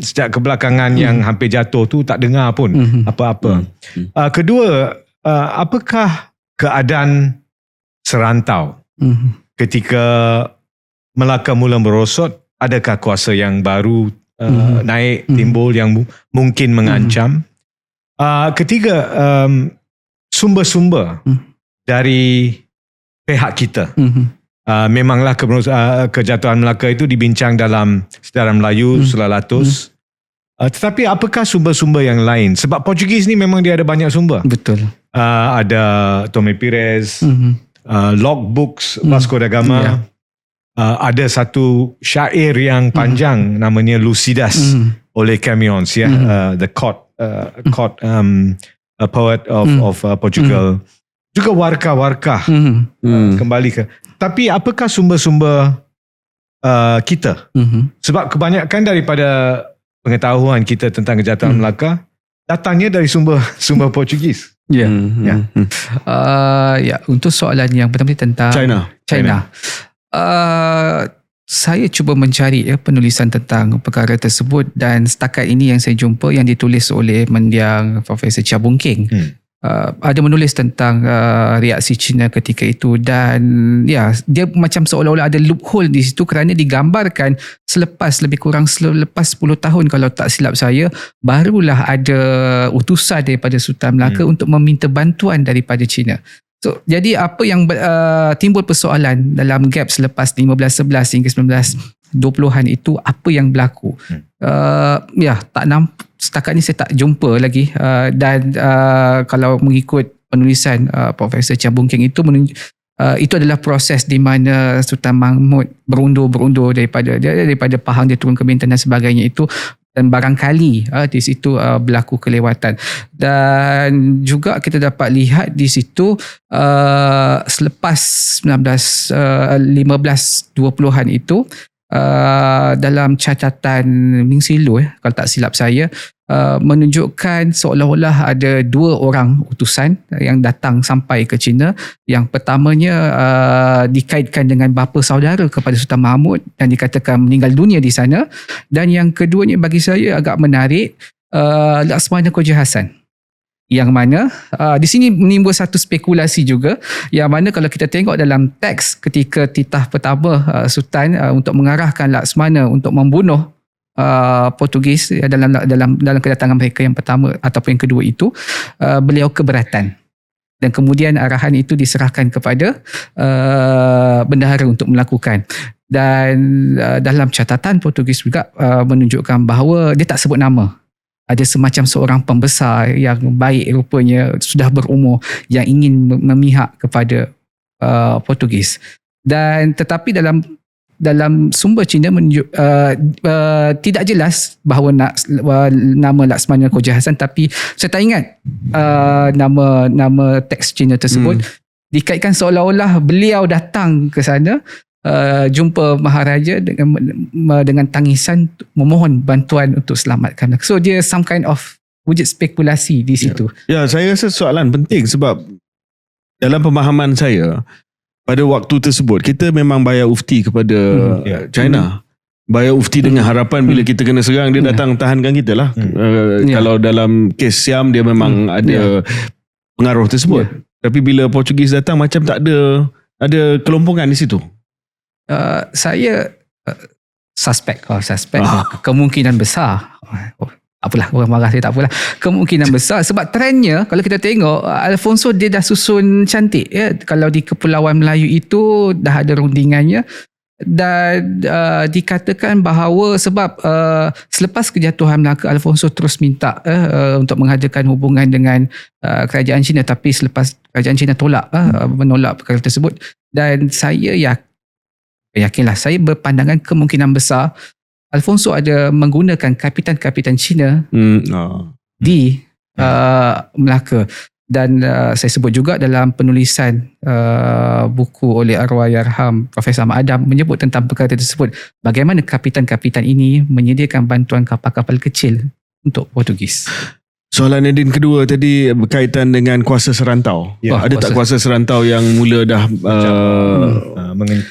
sejak kebelakangan yang hampir jatuh tu tak dengar pun apa-apa. Kedua, apakah keadaan serantau ketika Melaka mula merosot? Adakah kuasa yang baru naik, timbul yang mungkin mengancam? Ketiga, sumber-sumber dari pihak kita. Memanglah kejatuhan Melaka itu dibincang dalam sejarah Melayu Selalatus. Tetapi apakah sumber-sumber yang lain? Sebab Portugis ni memang dia ada banyak sumber.
Betul.
Ada Tomé Pires, logbooks Vasco da Gama. Ada satu syair yang panjang namanya Lucidas oleh Camões, the court a poet of Portugal. Juga warkah-warkah kembali ke. Tapi apakah sumber-sumber kita? Sebab kebanyakan daripada pengetahuan kita tentang kejatuhan Melaka datangnya dari sumber Portugis.
Ya. Untuk soalan yang pertama tentang China. Saya cuba mencari penulisan tentang perkara tersebut, dan setakat ini yang saya jumpa yang ditulis oleh mendiang Profesor Chia Boon Keng. Ada menulis tentang reaksi China ketika itu, dan dia macam seolah-olah ada loophole di situ kerana digambarkan lebih kurang selepas 10 tahun kalau tak silap saya, barulah ada utusan daripada Sultan Melaka untuk meminta bantuan daripada China. So, jadi apa yang timbul persoalan dalam gap selepas 1511 hingga 1920-an itu, apa yang berlaku? Tak nampak, setakat ni saya tak jumpa lagi, dan kalau mengikut penulisan Profesor Chia Boon Keng itu itu adalah proses di mana Sultan Mahmud berundur daripada Pahang dia turun ke Bintan dan sebagainya itu, dan barangkali di situ berlaku kelewatan. Dan juga kita dapat lihat di situ selepas 1520-an itu, dalam catatan Ming Silu kalau tak silap saya, menunjukkan seolah-olah ada 2 orang utusan yang datang sampai ke China. Yang pertamanya dikaitkan dengan bapa saudara kepada Sultan Mahmud dan dikatakan meninggal dunia di sana. Dan yang keduanya bagi saya agak menarik, Laksmana Koja Hassan, yang mana di sini menimbul satu spekulasi juga, yang mana kalau kita tengok dalam teks ketika titah pertama Sultan untuk mengarahkan Laksmana untuk membunuh Portugis dalam kedatangan mereka yang pertama ataupun yang kedua itu, beliau keberatan, dan kemudian arahan itu diserahkan kepada bendahara untuk melakukan. Dan dalam catatan Portugis juga menunjukkan bahawa dia tak sebut nama. Ada semacam seorang pembesar yang baik rupanya, sudah berumur, yang ingin memihak kepada Portugis. Dan tetapi dalam dalam sumber Cina menunjuk tidak jelas bahawa nama Laksmana Koja Hassan, tapi saya tak ingat nama teks Cina tersebut. Dikaitkan seolah-olah beliau datang ke sana jumpa Maharaja dengan tangisan memohon bantuan untuk selamatkan. So dia some kind of wujud spekulasi di situ.
Ya, saya rasa soalan penting sebab dalam pemahaman saya pada waktu tersebut kita memang bayar ufti kepada China. Bayar ufti dengan harapan bila kita kena serang dia datang tahankan kita lah. Kalau dalam kes Siam dia memang ada pengaruh tersebut. Tapi bila Portugis datang macam tak ada kelompongan di situ.
Saya suspek kemungkinan besar. Apalah, orang marah saya tak apalah. Kemungkinan besar sebab trendnya kalau kita tengok Alfonso dia dah susun cantik ya. Kalau di Kepulauan Melayu itu dah ada rundingannya dan dikatakan bahawa sebab selepas kejatuhan Melaka, Alfonso terus minta untuk mengadakan hubungan dengan kerajaan Cina, tapi selepas kerajaan Cina menolak perkara tersebut. Dan saya yakinlah, saya berpandangan kemungkinan besar Alfonso ada menggunakan kapitan-kapitan Cina di Melaka. Dan saya sebut juga dalam penulisan buku oleh Arwahyarham Profesor Ahmad Adam menyebut tentang perkara tersebut. Bagaimana kapitan-kapitan ini menyediakan bantuan kapal-kapal kecil untuk Portugis.
Soalan Nadine kedua tadi berkaitan dengan kuasa serantau. Ada tak kuasa serantau yang mula dah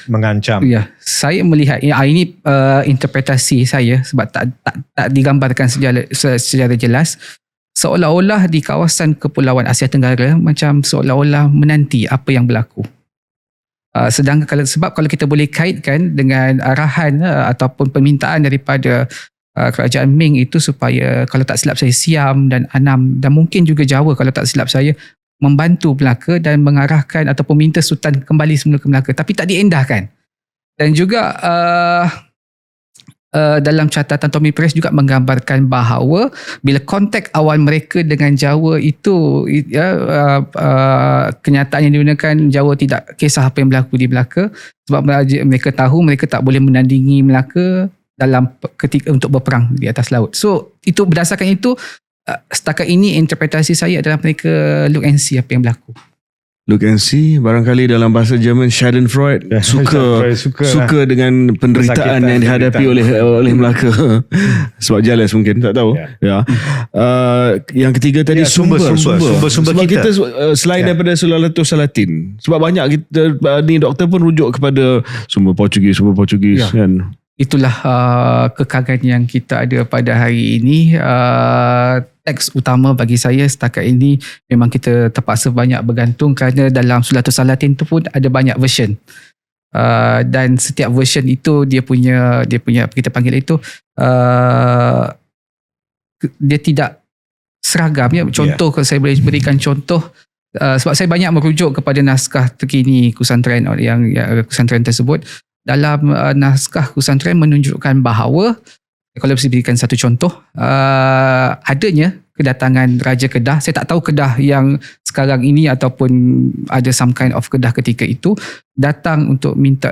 mengancam?
Ya, saya melihat ini interpretasi saya sebab tak digambarkan secara jelas. Seolah-olah di kawasan Kepulauan Asia Tenggara macam seolah-olah menanti apa yang berlaku. Sedangkan kalau kita boleh kaitkan dengan arahan ataupun permintaan daripada kerajaan Ming itu supaya kalau tak silap saya Siam dan Annam dan mungkin juga Jawa kalau tak silap saya membantu Melaka dan mengarahkan ataupun minta Sultan kembali semula ke Melaka, tapi tak diendahkan. Dan juga dalam catatan Tommy Press juga menggambarkan bahawa bila kontak awal mereka dengan Jawa itu kenyataan yang digunakan, Jawa tidak kisah apa yang berlaku di Melaka sebab mereka tahu mereka tak boleh menandingi Melaka dalam ketika untuk berperang di atas laut. So itu berdasarkan itu setakat ini interpretasi saya adalah mereka look and see apa yang berlaku.
Look and see, barangkali dalam bahasa Jerman Schadenfreude, suka dengan penderitaan yang dihadapi oleh Melaka. Sebab jealous mungkin, tak tahu. Yang ketiga tadi sumber sebab kita selain daripada Sulalatul Salatin, sebab banyak kita ni doktor pun rujuk kepada sumber Portugis kan.
Itulah kekagan yang kita ada pada hari ini. Teks utama bagi saya setakat ini memang kita terpaksa banyak bergantung kerana dalam Sulalatul Salatin tu pun ada banyak version. Dan setiap version itu dia punya kita panggil itu dia tidak seragam ya. Contoh kalau saya boleh berikan contoh, sebab saya banyak merujuk kepada naskah terkini Kusantren yang Kusantren tersebut. Dalam naskah Kusantren menunjukkan bahawa kalau saya berikan satu contoh, adanya kedatangan Raja Kedah. Saya tak tahu Kedah yang sekarang ini ataupun ada some kind of Kedah ketika itu datang untuk minta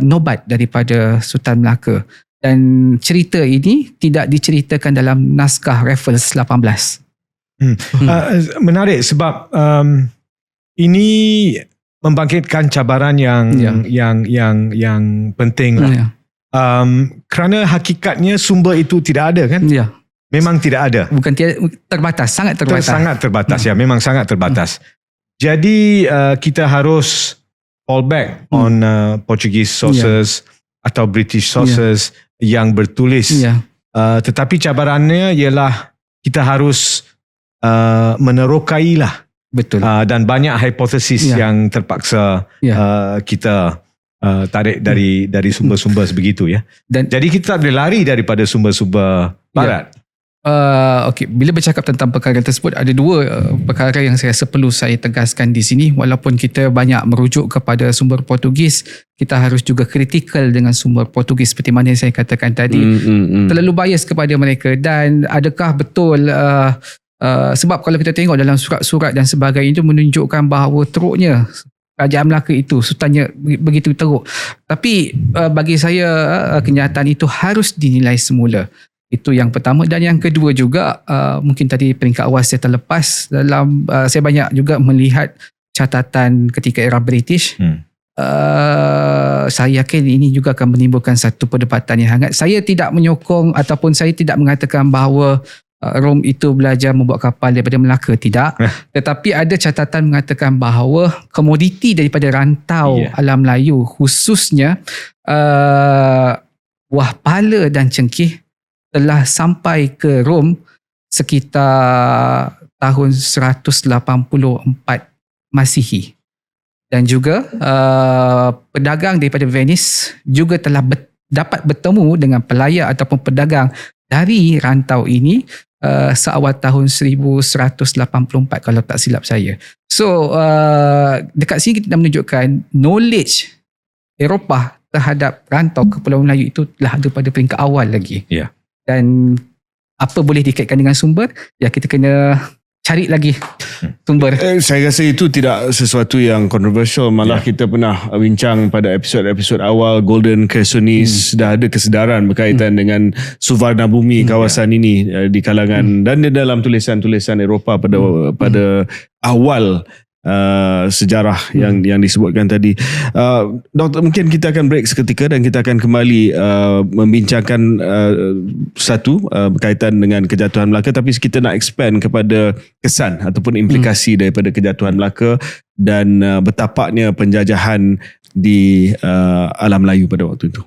nobat daripada Sultan Melaka. Dan cerita ini tidak diceritakan dalam naskah Raffles 18.
Menarik sebab ini membangkitkan cabaran yang penting lah. Kerana hakikatnya sumber itu tidak ada kan?
Ya.
Memang tidak ada.
Bukan terbatas, sangat terbatas.
Sangat terbatas ya, memang sangat terbatas. Jadi kita harus fall back on Portuguese sources atau British sources yang bertulis. Tetapi cabarannya ialah kita harus menerokailah.
Betul.
Dan banyak hipotesis yang terpaksa kita tarik dari sumber-sumber sebegitu ya. Dan jadi kita tak boleh lari daripada sumber-sumber barat.
Okey, bila bercakap tentang perkara tersebut ada dua perkara yang saya rasa perlu saya tegaskan di sini. Walaupun kita banyak merujuk kepada sumber Portugis, kita harus juga kritikal dengan sumber Portugis seperti mana yang saya katakan tadi. Terlalu bias kepada mereka. Dan adakah betul sebab kalau kita tengok dalam surat-surat dan sebagainya itu menunjukkan bahawa teruknya kerajaan Melaka itu sultannya begitu teruk. Tapi bagi saya kenyataan itu harus dinilai semula. Itu yang pertama. Dan yang kedua juga, mungkin tadi peringkat awal saya terlepas dalam saya banyak juga melihat catatan ketika era British. Saya yakin ini juga akan menimbulkan satu perdebatan yang hangat. Saya tidak menyokong ataupun saya tidak mengatakan bahawa Rom itu belajar membuat kapal daripada Melaka, tidak. Tetapi ada catatan mengatakan bahawa komoditi daripada rantau alam Melayu, khususnya buah pala dan cengkih, telah sampai ke Rom sekitar tahun 184 Masihi. Dan juga pedagang daripada Venice juga telah dapat bertemu dengan pelayar ataupun pedagang dari rantau ini seawal tahun 1184 kalau tak silap saya. So dekat sini kita menunjukkan knowledge Eropah terhadap rantau Kepulauan Melayu itu telah ada pada peringkat awal lagi. Dan apa boleh dikaitkan dengan sumber? Ya, kita kena cari lagi sumber.
Saya rasa itu tidak sesuatu yang kontroversial. Malah kita pernah bincang pada episod-episod awal Golden Crescent dah ada kesedaran berkaitan dengan Suvarna Bumi kawasan ini di kalangan dan di dalam tulisan-tulisan Eropah pada awal sejarah yang disebutkan tadi. Doktor, mungkin kita akan break seketika dan kita akan kembali membincangkan satu berkaitan dengan kejatuhan Melaka, tapi kita nak expand kepada kesan ataupun implikasi daripada kejatuhan Melaka dan betapaknya penjajahan di alam Melayu pada waktu itu.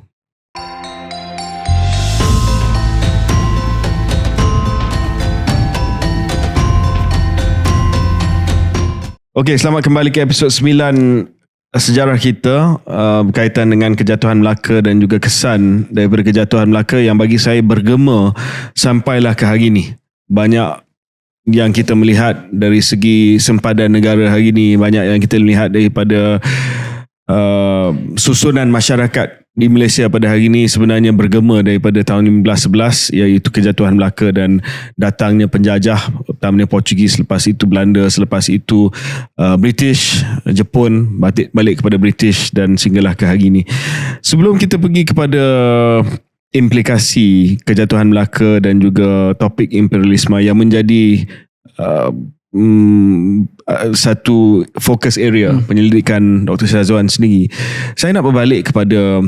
Okey, selamat kembali ke episod 9 sejarah kita berkaitan dengan kejatuhan Melaka dan juga kesan daripada kejatuhan Melaka yang bagi saya bergema sampailah ke hari ini. Banyak yang kita melihat dari segi sempadan negara hari ini, banyak yang kita lihat daripada susunan masyarakat di Malaysia pada hari ini sebenarnya bergema daripada tahun 1511, iaitu kejatuhan Melaka dan datangnya penjajah, pertamanya Portugis, selepas itu Belanda, selepas itu British, Jepun, balik kepada British dan sehinggalah ke hari ini. Sebelum kita pergi kepada implikasi kejatuhan Melaka dan juga topik imperialisme yang menjadi satu fokus area penyelidikan Dr. Syazwan sendiri, saya nak berbalik kepada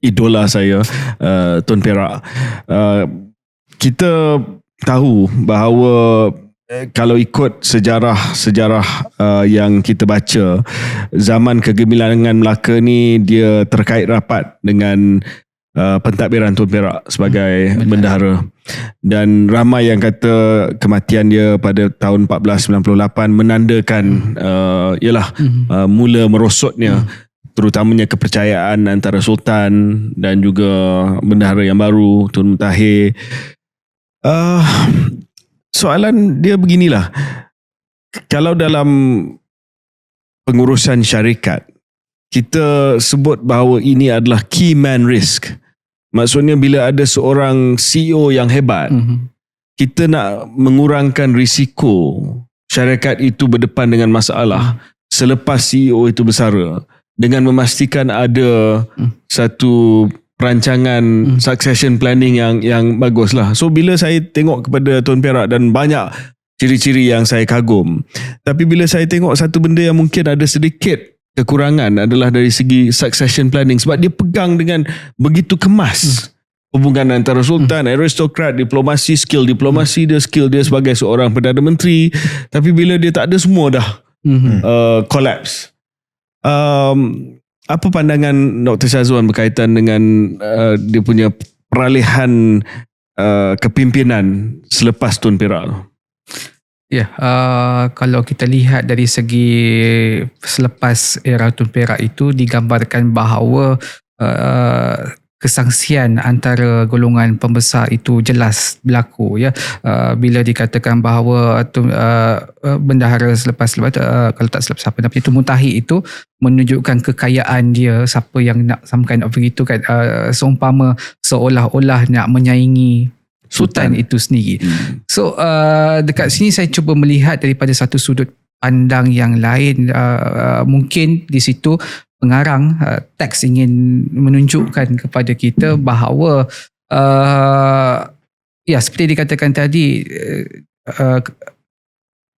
idola saya, Tun Perak. Kita tahu bahawa kalau ikut sejarah yang kita baca, zaman kegemilangan Melaka ni dia terkait rapat dengan pentadbiran Tun Perak sebagai bendahara. Dan ramai yang kata kematian dia pada tahun 1498 menandakan mula merosotnya terutamanya kepercayaan antara Sultan dan juga bendahara yang baru, Tun Mutahir. Soalan dia beginilah, kalau dalam pengurusan syarikat kita sebut bahawa ini adalah key man risk, maksudnya bila ada seorang CEO yang hebat, kita nak mengurangkan risiko syarikat itu berdepan dengan masalah selepas CEO itu bersara dengan memastikan ada satu perancangan succession planning yang baguslah. So bila saya tengok kepada Tun Perak dan banyak ciri-ciri yang saya kagum, tapi bila saya tengok satu benda yang mungkin ada sedikit kekurangan adalah dari segi succession planning, sebab dia pegang dengan begitu kemas hubungan antara sultan, aristokrat, diplomasi, skill dia sebagai seorang Perdana Menteri, tapi bila dia tak ada, semua dah collapse. Apa pandangan Dr. Syazwan berkaitan dengan dia punya peralihan kepimpinan selepas Tun Perak?
Ya, kalau kita lihat dari segi selepas era Tun Perak itu digambarkan bahawa kesangsian antara golongan pembesar itu jelas berlaku, ya. Bila dikatakan bahawa bendahara selepas kalau tak silap siapa tapi Tun Mutahir itu menunjukkan kekayaan dia, siapa yang nak some kind of begitu kan, seumpama seolah-olah nak menyaingi Sultan itu sendiri. So dekat sini saya cuba melihat daripada satu sudut pandang yang lain. Mungkin di situ pengarang teks ingin menunjukkan kepada kita bahawa seperti dikatakan tadi,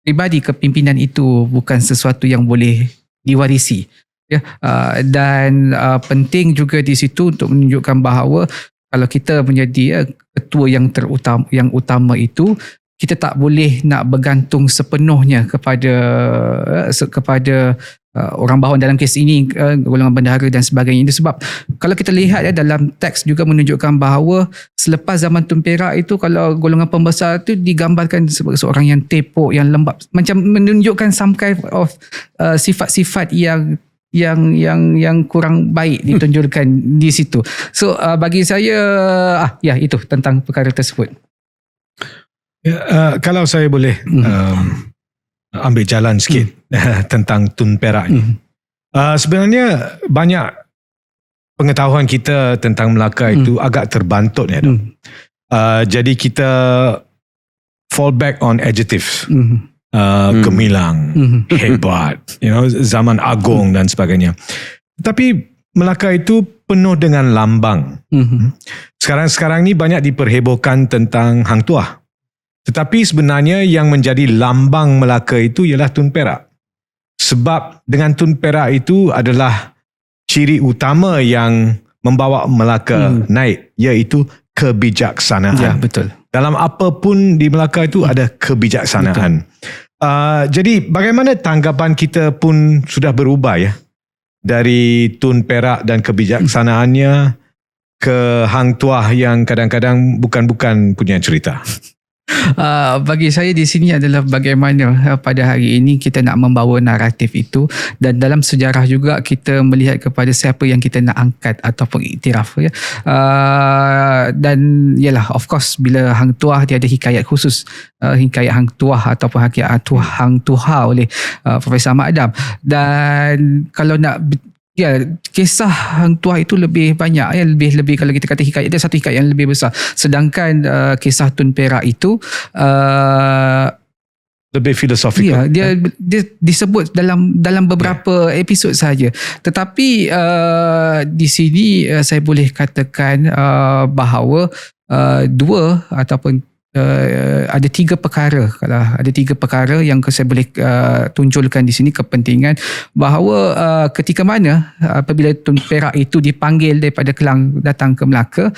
pribadi kepimpinan itu bukan sesuatu yang boleh diwarisi. Dan penting juga di situ untuk menunjukkan bahawa kalau kita menjadi ketua yang utama itu, kita tak boleh nak bergantung sepenuhnya kepada orang bawahan, dalam kes ini golongan bendahara dan sebagainya. Itu sebab kalau kita lihat dalam teks juga menunjukkan bahawa selepas zaman Tun Perak itu, kalau golongan pembesar itu digambarkan sebagai seorang yang tepuk, yang lembab, macam menunjukkan some kind of sifat-sifat yang kurang baik ditunjukkan di situ. So bagi saya itu tentang perkara tersebut.
Kalau saya boleh ambil jalan sikit tentang Tun Perak ni. Sebenarnya banyak pengetahuan kita tentang Melaka itu agak terbantut ya. Jadi kita fall back on adjectives. Gemilang, hebat, zaman agung dan sebagainya. Tapi Melaka itu penuh dengan lambang. Sekarang ni banyak diperhebohkan tentang Hang Tuah. Tetapi sebenarnya yang menjadi lambang Melaka itu ialah Tun Perak. Sebab dengan Tun Perak itu adalah ciri utama yang membawa Melaka naik, iaitu kebijaksanaan.
Ya, betul.
Dalam apa pun di Melaka itu ada kebijaksanaan. Jadi bagaimana tanggapan kita pun sudah berubah ya. Dari Tun Perak dan kebijaksanaannya ke Hang Tuah yang kadang-kadang bukan punya cerita.
Bagi saya di sini adalah bagaimana pada hari ini kita nak membawa naratif itu, dan dalam sejarah juga kita melihat kepada siapa yang kita nak angkat ataupun iktiraf ya. Dan yalah, of course bila Hang Tuah dia ada hikayat khusus, hikayat Hang Tuah ataupun hikayat Hang Tuha oleh Profesor Ahmad Adam. Dan kalau nak kisah Hang Tuah itu lebih banyak ya, lebih kalau kita kata hikayat, dia satu hikayat yang lebih besar. Sedangkan kisah Tun Perak itu
lebih filosofikal.
Dia disebut dalam beberapa episod saja. Tetapi di sini saya boleh katakan bahawa dua ataupun ada tiga perkara. Kalau ada tiga perkara yang saya boleh tunjulkan di sini kepentingan bahawa ketika mana apabila Tun Perak itu dipanggil daripada Kelang datang ke Melaka,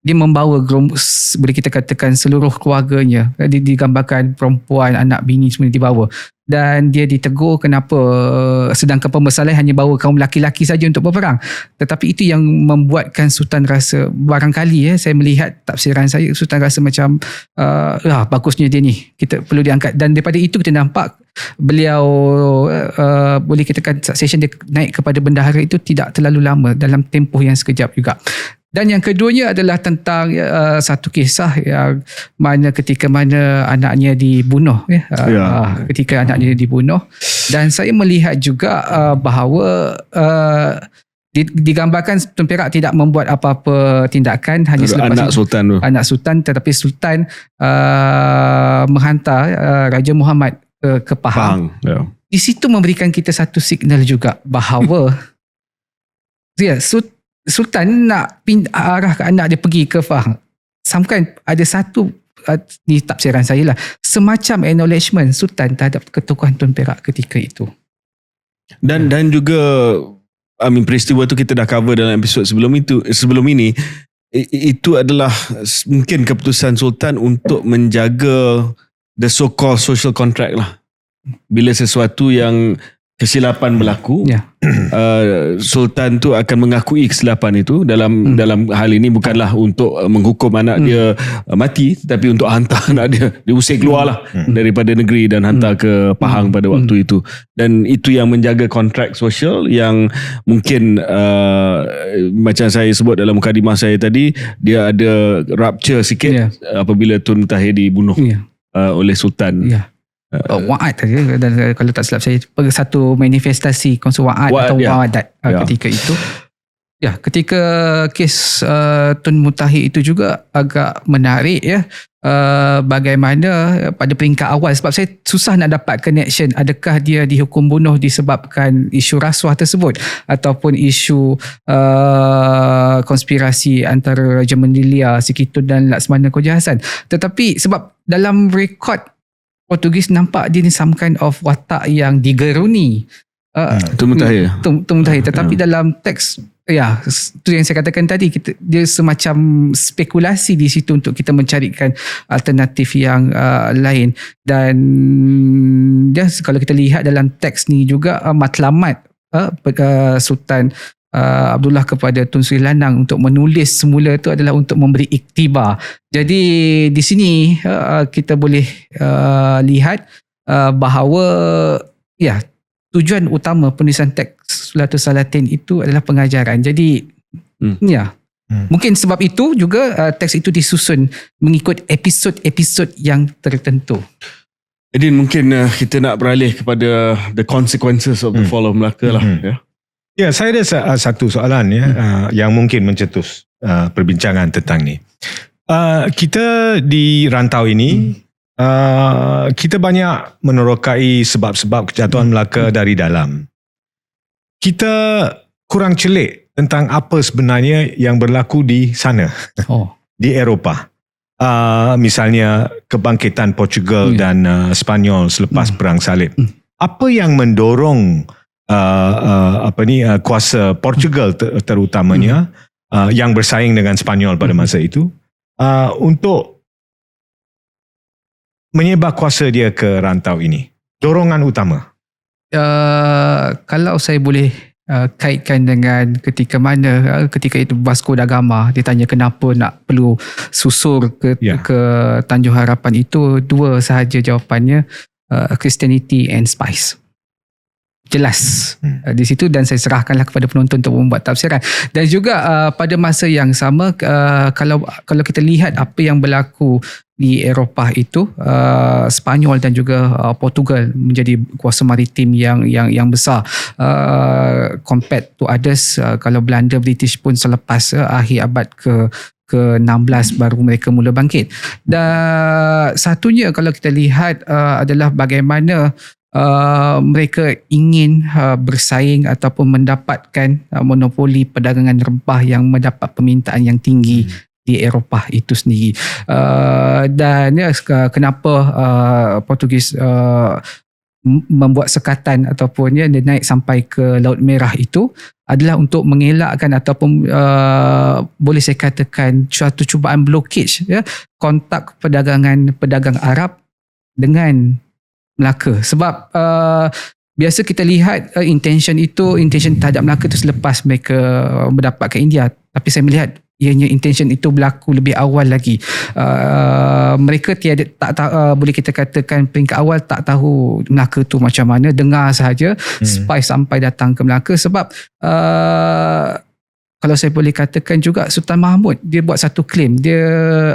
dia membawa boleh kita katakan seluruh keluarganya. Digambarkan perempuan, anak bini semua dibawa. Dan dia ditegur kenapa sedangkan pembesar hanya bawa kaum lelaki-lelaki saja untuk berperang. Tetapi itu yang membuatkan Sultan rasa, barangkali saya melihat tafsiran saya, Sultan rasa macam bagusnya dia ni, kita perlu diangkat. Dan daripada itu kita nampak beliau boleh kita kata succession dia naik kepada bendahara itu tidak terlalu lama, dalam tempoh yang sekejap juga. Dan yang keduanya adalah tentang satu kisah yang mana ketika mana anaknya dibunuh ketika anaknya dibunuh. Dan saya melihat juga bahawa digambarkan Tun Perak tidak membuat apa-apa tindakan, hanya selepas anak sultan, tetapi sultan menghantar Raja Muhammad ke Pahang. Di situ memberikan kita satu signal juga bahawa Sultan nak arahkan anak dia pergi ke Pahang. Samkan ada satu, ni tafsiran saya lah, semacam acknowledgement Sultan terhadap ketokohan Tun Perak ketika itu.
Dan juga peristiwa tu kita dah cover dalam episod sebelum ini. Itu adalah mungkin keputusan Sultan untuk menjaga the so-called social contract lah. Bila sesuatu yang kesilapan berlaku, Sultan tu akan mengakui kesilapan itu. Dalam hal ini bukanlah untuk menghukum anak dia mati, tetapi untuk hantar anak dia diusir keluar lah daripada negeri dan hantar ke Pahang pada waktu itu. Dan itu yang menjaga kontrak sosial yang mungkin macam saya sebut dalam mukadimah saya tadi, dia ada rupture sikit apabila Tun Tahir dibunuh oleh Sultan.
Wa'ad saja, dan kalau tak silap saya satu manifestasi konsep wa'ad atau wa'adat ketika itu. Ya, ketika kes Tun Mutahir itu juga agak menarik ya. Bagaimana pada peringkat awal, sebab saya susah nak dapat connection, adakah dia dihukum bunuh disebabkan isu rasuah tersebut ataupun isu konspirasi antara Gemelli, Siti Tun dan Laksmana Koja Hassan. Tetapi sebab dalam rekod Portugis nampak dia ni some kind of watak yang digeruni
Tun Mutahir.
Tun Mutahir. Tetapi dalam teks, ya, itu yang saya katakan tadi, dia semacam spekulasi di situ untuk kita mencarikan alternatif yang lain. Dan dia, kalau kita lihat dalam teks ni juga matlamat Sultan Abdullah kepada Tun Sri Lanang untuk menulis semula itu adalah untuk memberi iktibar. Jadi di sini kita boleh lihat bahawa ya, tujuan utama penulisan teks Sulhatus Salatin itu adalah pengajaran. Jadi ya, mungkin sebab itu juga teks itu disusun mengikut episod-episod yang tertentu.
Edin, mungkin kita nak beralih kepada the consequences of the fall of Melaka lah. Ya.
Ya, saya ada satu soalan yang mungkin mencetus perbincangan tentang ni. Kita di rantau ini kita banyak menerokai sebab-sebab kejatuhan Melaka dari dalam. Kita kurang celik tentang apa sebenarnya yang berlaku di sana, di Eropah. Misalnya kebangkitan Portugal dan Spanyol selepas Perang Salib. Apa yang mendorong kuasa Portugal terutamanya yang bersaing dengan Spanyol pada masa itu untuk menyebar kuasa dia ke rantau ini? Dorongan utama.
Kalau saya boleh kaitkan dengan ketika itu Vasco da Gama ditanya kenapa nak perlu susur ke Tanjung Harapan, itu dua sahaja jawapannya, Christianity and spice. Jelas di situ, dan saya serahkanlah kepada penonton untuk membuat tafsiran. Dan juga pada masa yang sama, kalau kita lihat apa yang berlaku di Eropah itu, Spanyol dan juga Portugal menjadi kuasa maritim yang besar compared to others. Kalau Belanda, British pun selepas akhir abad ke-16 baru mereka mula bangkit. Dan satunya kalau kita lihat adalah bagaimana mereka ingin bersaing ataupun mendapatkan monopoli perdagangan rempah yang mendapat permintaan yang tinggi di Eropah itu sendiri. Dan kenapa Portugis membuat sekatan ataupun dia naik sampai ke Laut Merah itu adalah untuk mengelakkan ataupun boleh saya katakan suatu cubaan blockage kontak pedagang Arab dengan Melaka. Sebab biasa kita lihat intention terhadap Melaka itu selepas mereka mendapatkan India. Tapi saya melihat ianya intention itu berlaku lebih awal lagi. Mereka boleh kita katakan peringkat awal tak tahu Melaka tu macam mana, dengar sahaja spy sampai datang ke Melaka. Sebab kalau saya boleh katakan juga, Sultan Mahmud dia buat satu claim, dia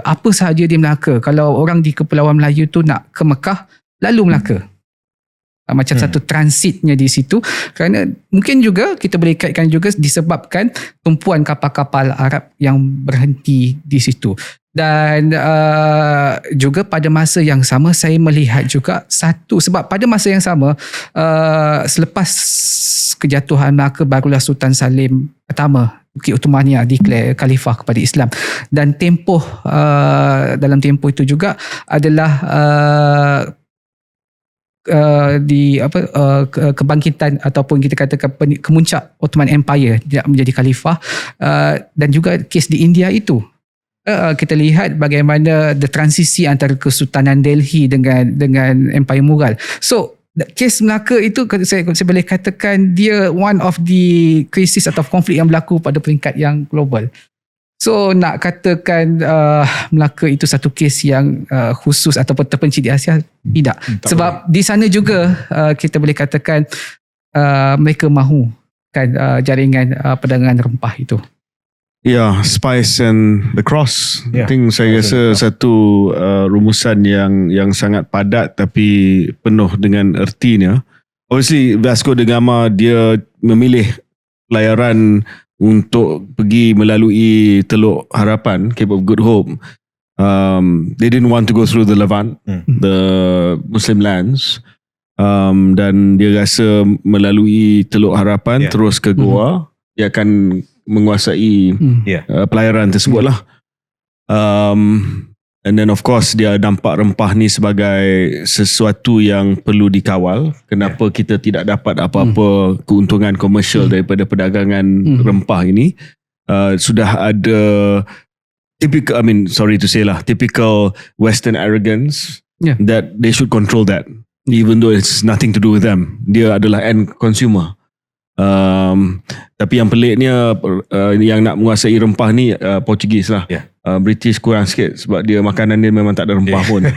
apa sahaja di Melaka, kalau orang di Kepulauan Melayu tu nak ke Mekah lalu Melaka. Macam satu transitnya di situ. Kerana mungkin juga kita boleh kaitkan juga disebabkan tumpuan kapal-kapal Arab yang berhenti di situ. Dan juga pada masa yang sama saya melihat juga sebab pada masa yang sama selepas kejatuhan Melaka barulah Sultan Salim pertama Bukit Uthmaniyah declare khalifah kepada Islam. Dan dalam tempoh itu juga adalah kebangkitan ataupun kita katakan kemuncak Ottoman Empire dia menjadi khalifah, dan juga kes di India itu kita lihat bagaimana the transisi antara Kesultanan Delhi dengan Empire Mughal. So kes Melaka itu saya boleh katakan dia one of the krisis atau konflik yang berlaku pada peringkat yang global. So nak katakan Melaka itu satu kes yang khusus ataupun terpencil di Asia, tidak. Sebab di sana juga kita boleh katakan mereka mahukan jaringan perdagangan rempah itu.
Ya, Spice and the Cross. I think saya rasa satu rumusan yang sangat padat tapi penuh dengan ertinya. Obviously Vasco da Gama dia memilih pelayaran untuk pergi melalui Teluk Harapan, Cape of Good Hope, they didn't want to go through the Levant, the Muslim lands, dan dia rasa melalui Teluk Harapan terus ke Goa, dia akan menguasai pelayaran tersebut lah. And then of course dia nampak rempah ni sebagai sesuatu yang perlu dikawal. Kenapa kita tidak dapat apa-apa keuntungan komersial daripada perdagangan rempah ini? Sudah ada typical Western arrogance that they should control that, even though it's nothing to do with them. Dia adalah end consumer. Tapi yang peliknya yang nak menguasai rempah ni Portugis lah. British kurang sikit sebab dia makanan dia memang tak ada rempah pun.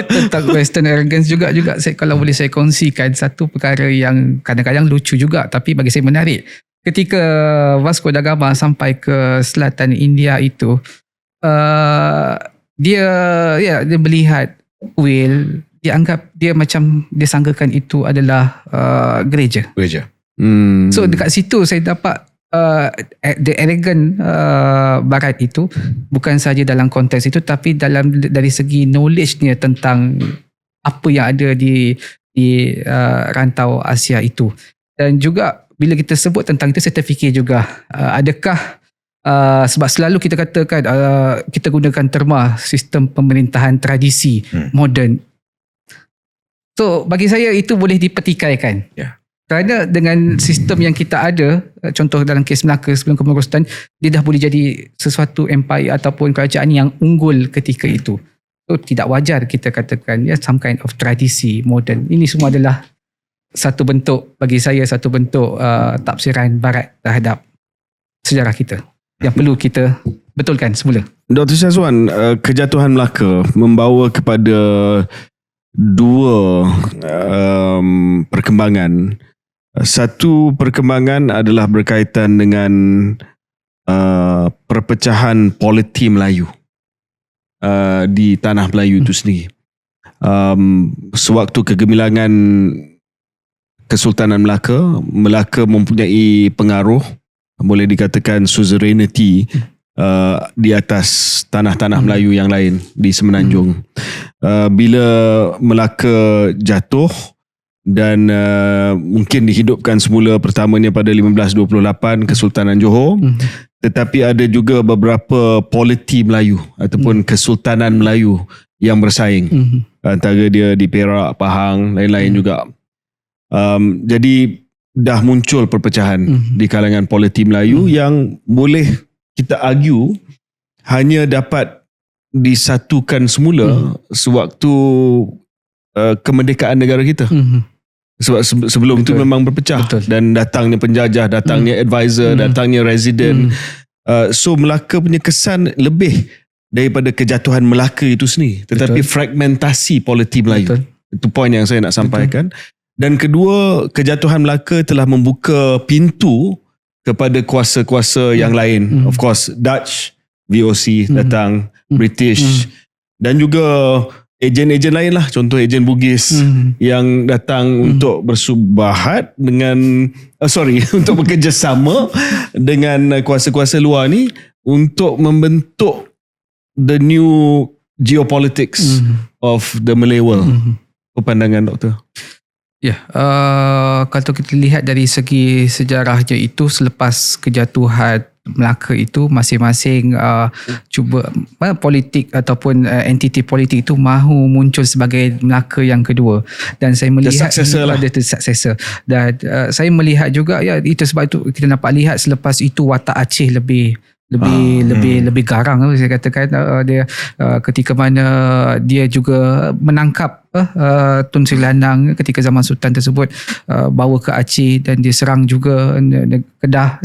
Tentang Western arrogance juga kalau boleh saya kongsikan satu perkara yang kadang-kadang lucu juga tapi bagi saya menarik. Ketika Vasco da Gama sampai ke selatan India itu, dia melihat kuil, dia anggap dia sangkakan itu adalah gereja. So dekat situ saya dapat the arrogant barat itu bukan saja dalam konteks itu tapi dari segi knowledge-nya tentang apa yang ada di rantau Asia itu. Dan juga bila kita sebut tentang itu saya terfikir juga adakah sebab selalu kita katakan kita gunakan terma sistem pemerintahan tradisi moden. So bagi saya itu boleh dipertikaikan. Kerana dengan sistem yang kita ada, contoh dalam kes Melaka sebelum kemerosotan, dia dah boleh jadi sesuatu empire ataupun kerajaan yang unggul ketika itu. So tidak wajar kita katakan some kind of tradisi moden. Ini semua adalah bagi saya satu bentuk tafsiran barat terhadap sejarah kita yang perlu kita betulkan semula.
Dr. Syazwan, kejatuhan Melaka membawa kepada dua perkembangan. Satu perkembangan adalah berkaitan dengan perpecahan politi Melayu di tanah Melayu itu sendiri. Sewaktu kegemilangan Kesultanan Melaka mempunyai pengaruh, boleh dikatakan suzerainty di atas tanah-tanah Melayu yang lain di Semenanjung. Bila Melaka jatuh dan mungkin dihidupkan semula pertamanya pada 1528 Kesultanan Johor, tetapi ada juga beberapa politi Melayu ataupun Kesultanan Melayu yang bersaing. Antara dia di Perak, Pahang, lain-lain juga. Jadi dah muncul perpecahan di kalangan politi Melayu yang boleh kita argue hanya dapat disatukan semula sewaktu kemerdekaan negara kita. Sebab sebelum itu memang berpecah. Dan datangnya penjajah, datangnya advisor, datangnya resident. So Melaka punya kesan lebih daripada kejatuhan Melaka itu sendiri, tetapi fragmentasi politi Melayu. Itu poin yang saya nak sampaikan. Dan kedua, kejatuhan Melaka telah membuka pintu kepada kuasa-kuasa yang lain. Of course Dutch, VOC datang, British, dan juga ejen-ejen lain lah, contoh ejen Bugis yang datang untuk bersubahat dengan untuk bekerjasama dengan kuasa-kuasa luar ni untuk membentuk the new geopolitics of the Malay world. Pandangan doktor?
Kalau kita lihat dari segi sejarahnya itu, selepas kejatuhan Melaka itu masing-masing cuba politik ataupun entiti politik itu mahu muncul sebagai Melaka yang kedua, dan saya melihat ada successor. Dan saya melihat juga itu sebab itu kita dapat lihat selepas itu watak Aceh lebih garang, saya katakan. Dia ketika mana dia juga menangkap Tun Sri Lanang ketika zaman Sultan tersebut, bawa ke Aceh dan dia serang juga Kedah,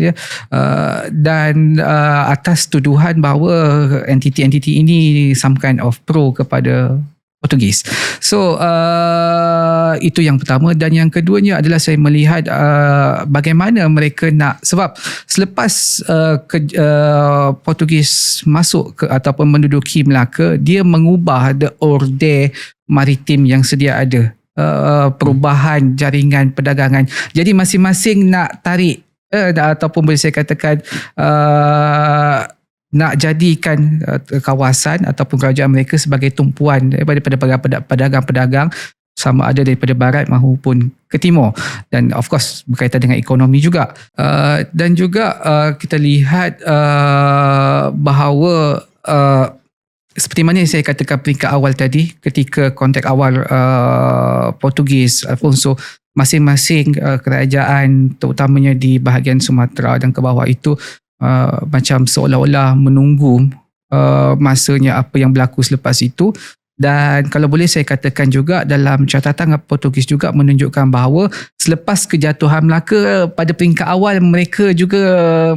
dan atas tuduhan bahawa entiti-entiti ini some kind of pro kepada Portugis. So itu yang pertama. Dan yang keduanya adalah saya melihat bagaimana mereka nak, sebab selepas Portugis masuk ataupun menduduki Melaka, dia mengubah the order maritim yang sedia ada, perubahan jaringan perdagangan. Jadi masing-masing nak tarik ataupun boleh saya katakan nak jadikan kawasan ataupun kerajaan mereka sebagai tumpuan daripada pedagang-pedagang sama ada daripada barat maupun ke timur, dan of course berkaitan dengan ekonomi juga. Dan juga kita lihat bahawa seperti mana yang saya katakan peringkat awal tadi, ketika kontak awal Portugis, Alfonso, masing-masing kerajaan terutamanya di bahagian Sumatera dan ke bawah itu macam seolah-olah menunggu masanya apa yang berlaku selepas itu. Dan kalau boleh saya katakan juga dalam catatan Portugis juga menunjukkan bahawa selepas kejatuhan Melaka, pada peringkat awal mereka juga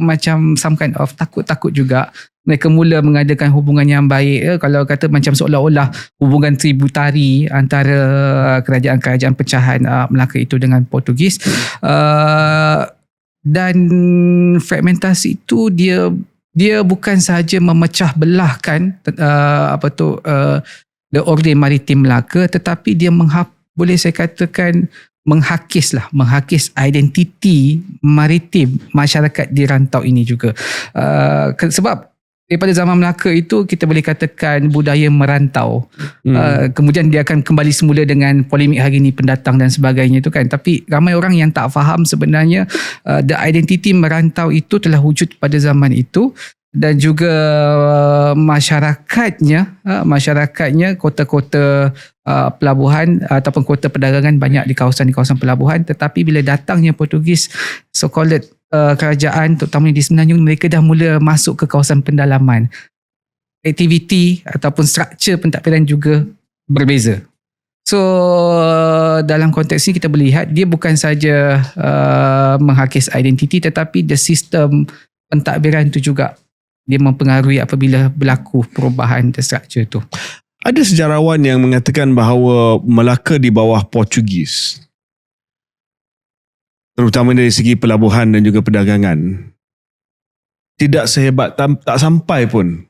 macam some kind of takut-takut juga. Mereka mula mengadakan hubungan yang baik, kalau kata macam seolah-olah hubungan tributari antara kerajaan-kerajaan pecahan Melaka itu dengan Portugis. Dan fragmentasi itu dia bukan sahaja memecah belahkan the Orde Maritim Melaka, tetapi dia boleh saya katakan menghakis identiti maritim masyarakat di rantau ini juga. Sebab daripada zaman Melaka itu kita boleh katakan budaya merantau. Kemudian dia akan kembali semula dengan polemik hari ini pendatang dan sebagainya itu kan. Tapi ramai orang yang tak faham sebenarnya the identity merantau itu telah wujud pada zaman itu. Dan juga masyarakatnya kota-kota pelabuhan ataupun kota perdagangan banyak di kawasan pelabuhan, tetapi bila datangnya Portugis, so-called kerajaan terutamanya di Semenanjung, mereka dah mula masuk ke kawasan pendalaman. Aktiviti ataupun struktur pentadbiran juga berbeza. So dalam konteks ini kita boleh lihat dia bukan saja menghakis identiti, tetapi the sistem pentadbiran itu juga dia mempengaruhi apabila berlaku perubahan struktur itu.
Ada sejarawan yang mengatakan bahawa Melaka di bawah Portugis, terutama dari segi pelabuhan dan juga perdagangan, tidak sehebat, tak sampai pun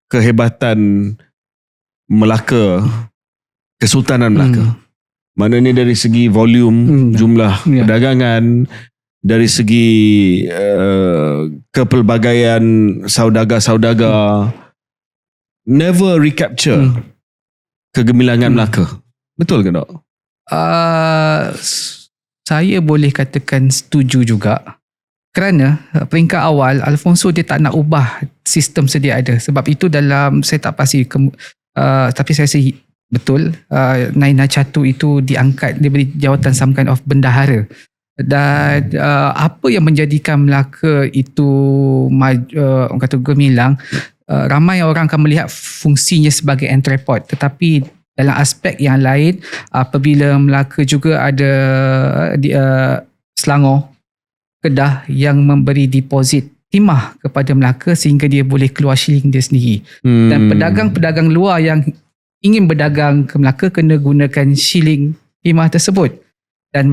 kehebatan Melaka, Kesultanan Melaka. Maknanya dari segi volume, jumlah perdagangan, dari segi kepelbagaian saudagar-saudagar, never recapture kegemilangan Melaka. Betul ke tak?
Saya boleh katakan setuju juga. Kerana peringkat awal Alfonso dia tak nak ubah sistem sedia ada. Sebab itu dalam, saya tak pasti tapi saya rasa betul, Naina Catu itu diangkat, dia beri jawatan some kind of bendahara. Dan apa yang menjadikan Melaka itu orang kata gemilang, ramai orang akan melihat fungsinya sebagai entrepot, tetapi dalam aspek yang lain, apabila Melaka juga ada Selangor, Kedah yang memberi deposit timah kepada Melaka sehingga dia boleh keluar shilling dia sendiri. Dan pedagang-pedagang luar yang ingin berdagang ke Melaka kena gunakan shilling timah tersebut. Dan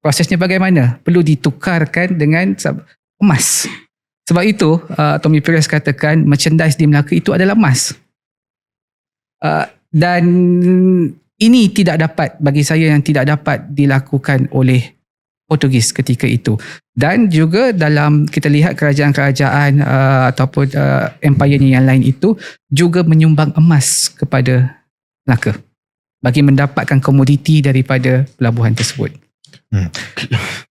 prosesnya bagaimana? Perlu ditukarkan dengan emas. Sebab itu Tommy Perez katakan merchandise di Melaka itu adalah emas. Dan ini tidak dapat, bagi saya yang tidak dapat dilakukan oleh Portugis ketika itu. Dan juga dalam kita lihat kerajaan-kerajaan ataupun empire yang lain itu juga menyumbang emas kepada Melaka bagi mendapatkan komoditi daripada pelabuhan tersebut.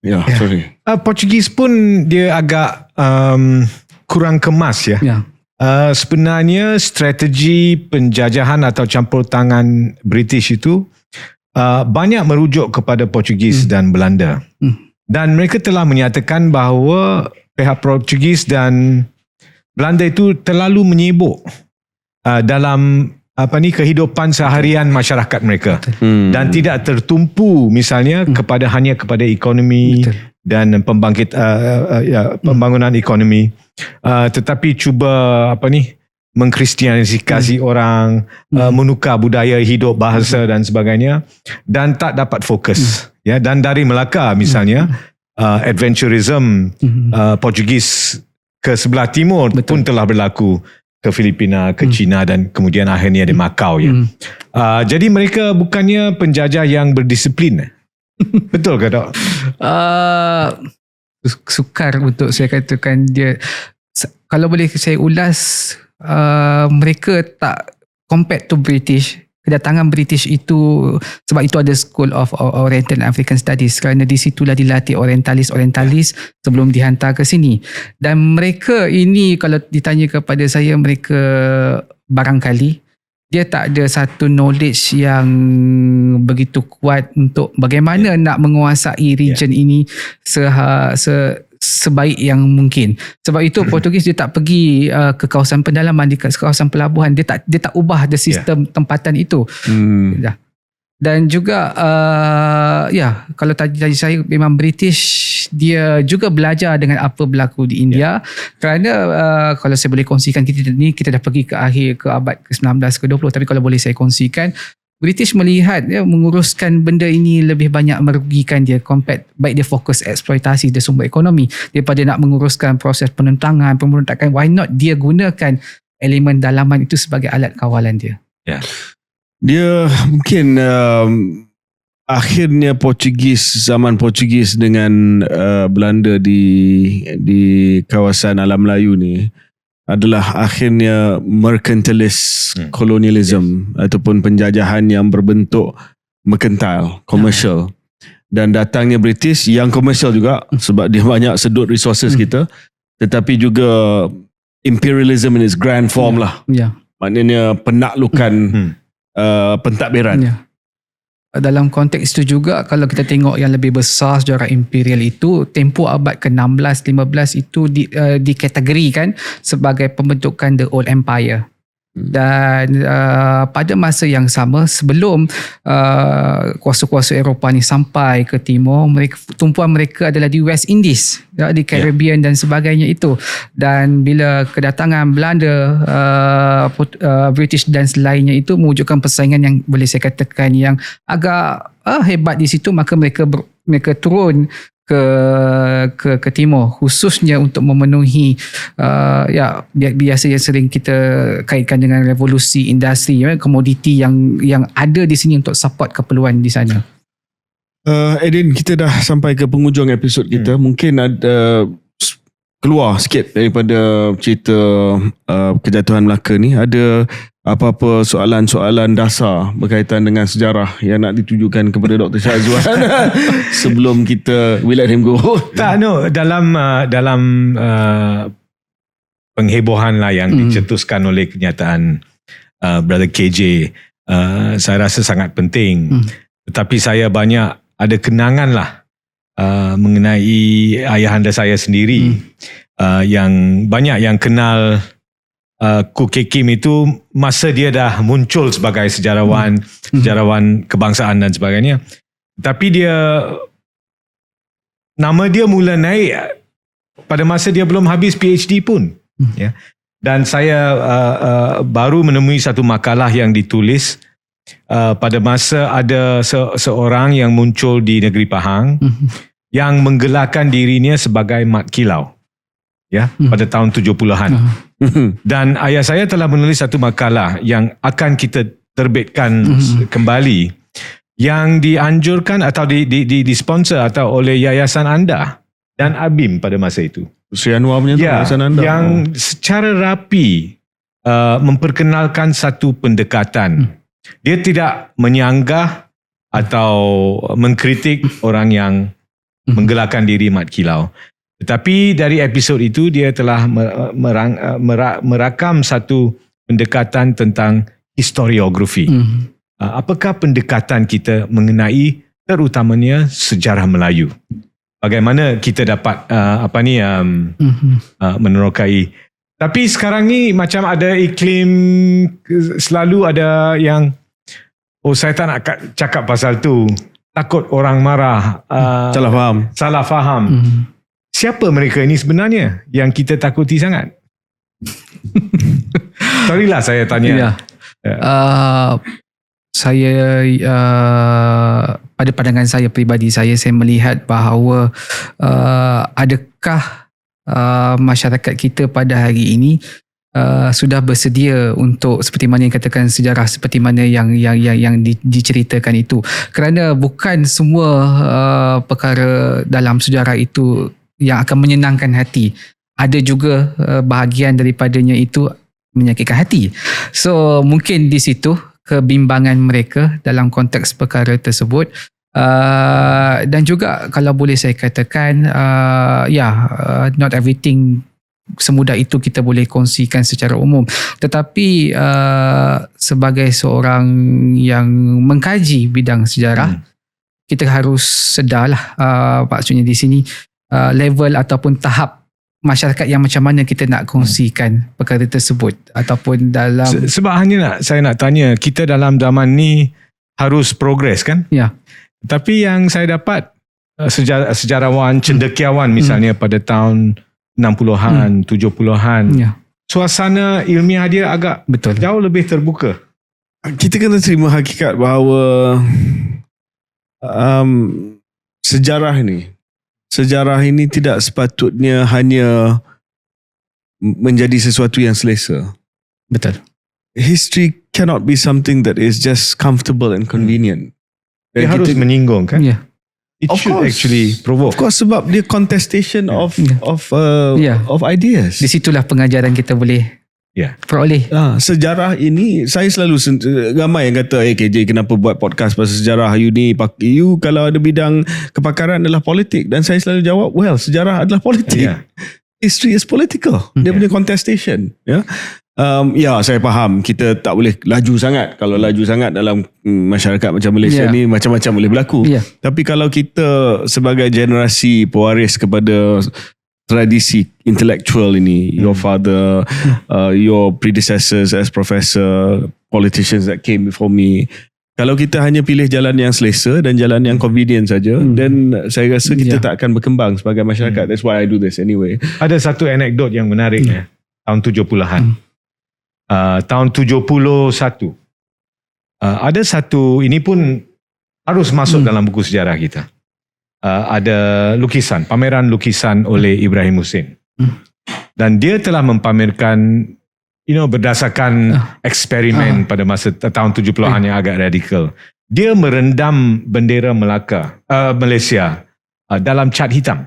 Sorry.
Portugis pun dia agak kurang kemas ya. Sebenarnya strategi penjajahan atau campur tangan British itu banyak merujuk kepada Portugis dan Belanda. Dan mereka telah menyatakan bahawa pihak Portugis dan Belanda itu terlalu menyibuk dalam kehidupan seharian masyarakat mereka, dan tidak tertumpu misalnya hanya kepada ekonomi. Betul. Dan pembangunan ekonomi, tetapi cuba mengkristianisasi orang, menukar budaya hidup, bahasa dan sebagainya, dan tak dapat fokus. Ya, dan dari Melaka misalnya, adventurism Portugis ke sebelah timur pun telah berlaku, ke Filipina, ke China, dan kemudian akhirnya di Macau ya. Jadi mereka bukannya penjajah yang berdisiplin. Betul ke tak?
sukar untuk saya katakan dia, kalau boleh saya ulas, mereka tak compared to British. Kedatangan British itu, sebab itu ada School of Oriental and African Studies, kerana di situlah dilatih orientalis sebelum dihantar ke sini. Dan mereka ini, kalau ditanya kepada saya, mereka barangkali dia tak ada satu knowledge yang begitu kuat untuk bagaimana nak menguasai region ini sebaik yang mungkin. Sebab itu Portugis dia tak pergi ke kawasan pendalaman, di kawasan pelabuhan, dia tak ubah the sistem tempatan itu. Dan juga kalau tadi saya, memang British dia juga belajar dengan apa berlaku di India, kerana kalau saya boleh kongsikan, kita dah pergi ke akhir ke abad ke-19 ke-20, tapi kalau boleh saya kongsikan, British melihat menguruskan benda ini lebih banyak merugikan dia compared, baik dia fokus eksploitasi dia sumber ekonomi daripada nak menguruskan proses penentangan, pemberontakan. Why not dia gunakan elemen dalaman itu sebagai alat kawalan dia.
Dia mungkin akhirnya zaman Portugis dengan Belanda di kawasan Alam Melayu ni adalah akhirnya mercantilist colonialism ataupun penjajahan yang berbentuk mercantile, commercial. Dan datangnya British yang commercial juga, sebab dia banyak sedut resources kita, tetapi juga imperialism in its grand form lah. Maknanya penaklukan pentadbiran. Dalam konteks itu juga, kalau kita tengok yang lebih besar sejarah imperial itu, tempoh abad ke-16, 15 itu dikategorikan sebagai pembentukan the Old Empire. Dan pada masa yang sama, sebelum kuasa-kuasa Eropah ni sampai ke timur, tumpuan mereka adalah di West Indies, di Caribbean dan sebagainya itu. Dan bila kedatangan Belanda, British dan selainnya itu mewujudkan persaingan yang boleh saya katakan yang agak hebat di situ, maka mereka turun ke timur, khususnya untuk memenuhi biasa yang sering kita kaitkan dengan revolusi industri, komoditi yang ada di sini untuk support keperluan di sana. Edin, kita dah sampai ke penghujung episod kita. Mungkin ada keluar sikit daripada cerita kejatuhan Melaka ni. Ada apa-apa soalan-soalan dasar berkaitan dengan sejarah yang nak ditujukan kepada Dr. Syazwan sebelum kita we let him go?
Tak, dalam penghebohan lah yang dicetuskan oleh kenyataan Brother KJ, saya rasa sangat penting. Tetapi saya banyak ada kenangan lah mengenai ayahanda saya sendiri, yang banyak yang kenal Kukek Kim itu masa dia dah muncul sebagai sejarawan kebangsaan dan sebagainya. Tapi nama dia mula naik pada masa dia belum habis PhD pun. Dan saya baru menemui satu makalah yang ditulis pada masa ada seorang yang muncul di negeri Pahang yang menggelarkan dirinya sebagai Mat Kilau. Pada tahun 70-an. Dan ayah saya telah menulis satu makalah yang akan kita terbitkan kembali, yang dianjurkan atau disponsor atau oleh Yayasan Anda dan ABIM pada masa itu.
Sri Anwar punya Yayasan Anda.
Yang secara rapi memperkenalkan satu pendekatan. Dia tidak menyanggah atau mengkritik orang yang menggelarkan diri Mat Kilau. Tetapi dari episod itu dia telah merakam satu pendekatan tentang historiografi. Apakah pendekatan kita mengenai terutamanya sejarah Melayu? Bagaimana kita dapat menerokai? Tapi sekarang ni macam ada iklim, selalu ada yang saya tak nak cakap pasal tu, takut orang marah, salah faham. Siapa mereka ini sebenarnya yang kita takuti sangat? Sorrylah saya tanya.
Saya pada pandangan saya peribadi, saya melihat bahawa adakah masyarakat kita pada hari ini sudah bersedia untuk seperti mana yang katakan sejarah seperti mana yang diceritakan itu, kerana bukan semua perkara dalam sejarah itu yang akan menyenangkan hati. Ada juga bahagian daripadanya itu menyakitkan hati. So mungkin di situ kebimbangan mereka dalam konteks perkara tersebut. Dan juga kalau boleh saya katakan not everything semudah itu kita boleh kongsikan secara umum, tetapi sebagai seorang yang mengkaji bidang sejarah, kita harus sedarlah maksudnya di sini level ataupun tahap masyarakat yang macam mana kita nak kongsikan perkara tersebut ataupun dalam
sebab saya nak tanya, kita dalam zaman ni harus progres kan?
Ya.
Tapi yang saya dapat sejarawan, cendekiawan misalnya pada tahun 60-an, 70-an, suasana ilmiah dia agak jauh lebih terbuka.
Kita kena terima hakikat bahawa sejarah ini tidak sepatutnya hanya menjadi sesuatu yang selesa.
Betul.
History cannot be something that is just comfortable and convenient.
Dia harus menyinggung kan?
Yeah.
It should actually provoke.
Of course, sebab dia contestation of ideas.
Di situlah pengajaran kita boleh peroleh.
Sejarah ini, saya selalu ramai yang kata, KJ kenapa buat podcast pasal sejarah, you kalau ada bidang kepakaran adalah politik. Dan saya selalu jawab, sejarah adalah politik. History is political. Dia punya contestation. Saya faham kita tak boleh laju sangat. Kalau laju sangat dalam masyarakat macam Malaysia ni, macam-macam boleh berlaku. Tapi kalau kita sebagai generasi pewaris kepada tradisi intellectual ini, your father, your predecessors as professor, politicians that came before me, kalau kita hanya pilih jalan yang selesa dan jalan yang convenient saja, then saya rasa kita tak akan berkembang sebagai masyarakat. That's why I do this anyway.
Ada satu anekdot yang menarik tahun 70-an. Tahun 71. Ada satu, ini pun harus masuk dalam buku sejarah kita. Ada lukisan, pameran lukisan oleh Ibrahim Hussein. Dan dia telah mempamerkan berdasarkan eksperimen pada masa tahun 70-an yang agak radikal. Dia merendam bendera Malaysia dalam cat hitam.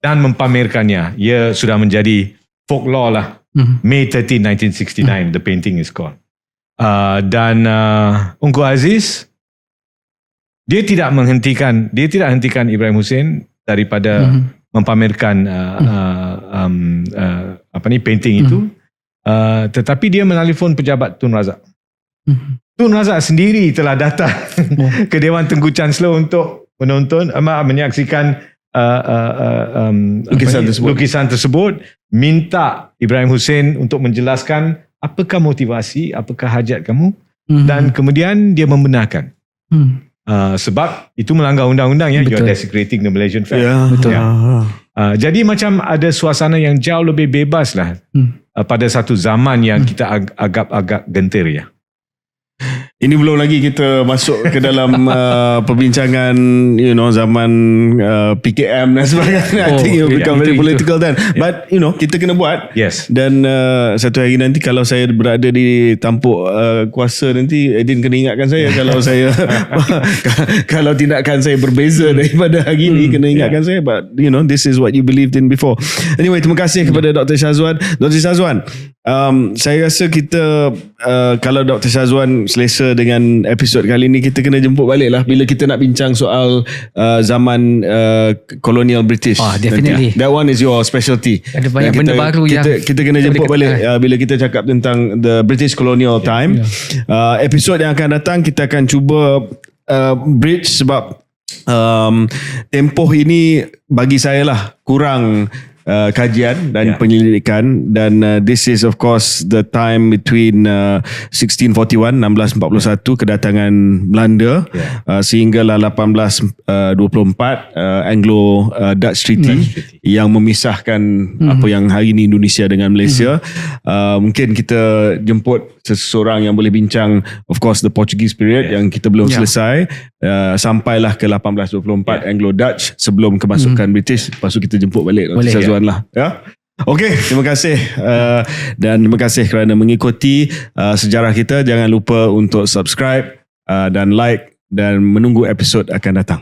Dan mempamerkannya. Ia sudah menjadi folklore lah. May 13, 1969, the painting is called. Dan Ungku Aziz, dia tidak hentikan Ibrahim Hussein daripada mempamerkan painting itu. Tetapi dia menelefon pejabat Tun Razak. Tun Razak sendiri telah datang ke Dewan Tengku Chancellor untuk menyaksikan lukisan tersebut, minta Ibrahim Hussein untuk menjelaskan apakah motivasi, apakah hajat kamu, dan kemudian dia membenarkan. Sebab itu melanggar undang-undang ya, you're desecrating the Malaysian flag. Jadi macam ada suasana yang jauh lebih bebas lah pada satu zaman yang kita agak gentir ya.
Ini belum lagi kita masuk ke dalam perbincangan zaman PKM dan sebagainya. I think it will become very political then. But kita kena buat.
Yes.
Dan satu hari nanti kalau saya berada di tampuk kuasa nanti, Edin kena ingatkan saya kalau saya kalau tindakan saya berbeza daripada hari ini, kena ingatkan saya. But this is what you believed in before. Anyway, terima kasih kepada Dr. Shazwan. Dr. Shazwan, saya rasa kita kalau Dr. Shazwan selesa dengan episod kali ni, kita kena jemput balik lah bila kita nak bincang soal zaman colonial British.
Definitely.
That one is your specialty.
Ada banyak benda baru
kita kena jemput balik bila kita cakap tentang the British colonial time. Episod yang akan datang kita akan cuba bridge sebab tempoh ini bagi saya lah kurang kajian dan penyelidikan, dan this is of course the time between 1641 kedatangan Belanda sehinggalah 1824 Anglo Dutch Treaty yang memisahkan apa yang hari ini Indonesia dengan Malaysia. Mungkin kita jemput seseorang yang boleh bincang of course the Portuguese period yang kita belum selesai, sampailah ke 1824 Anglo Dutch sebelum kemasukan British. Lepas tu kita jemput balik Dr. Shazwan lah ya. Okey, terima kasih dan terima kasih kerana mengikuti sejarah kita. Jangan lupa untuk subscribe dan like dan menunggu episod akan datang.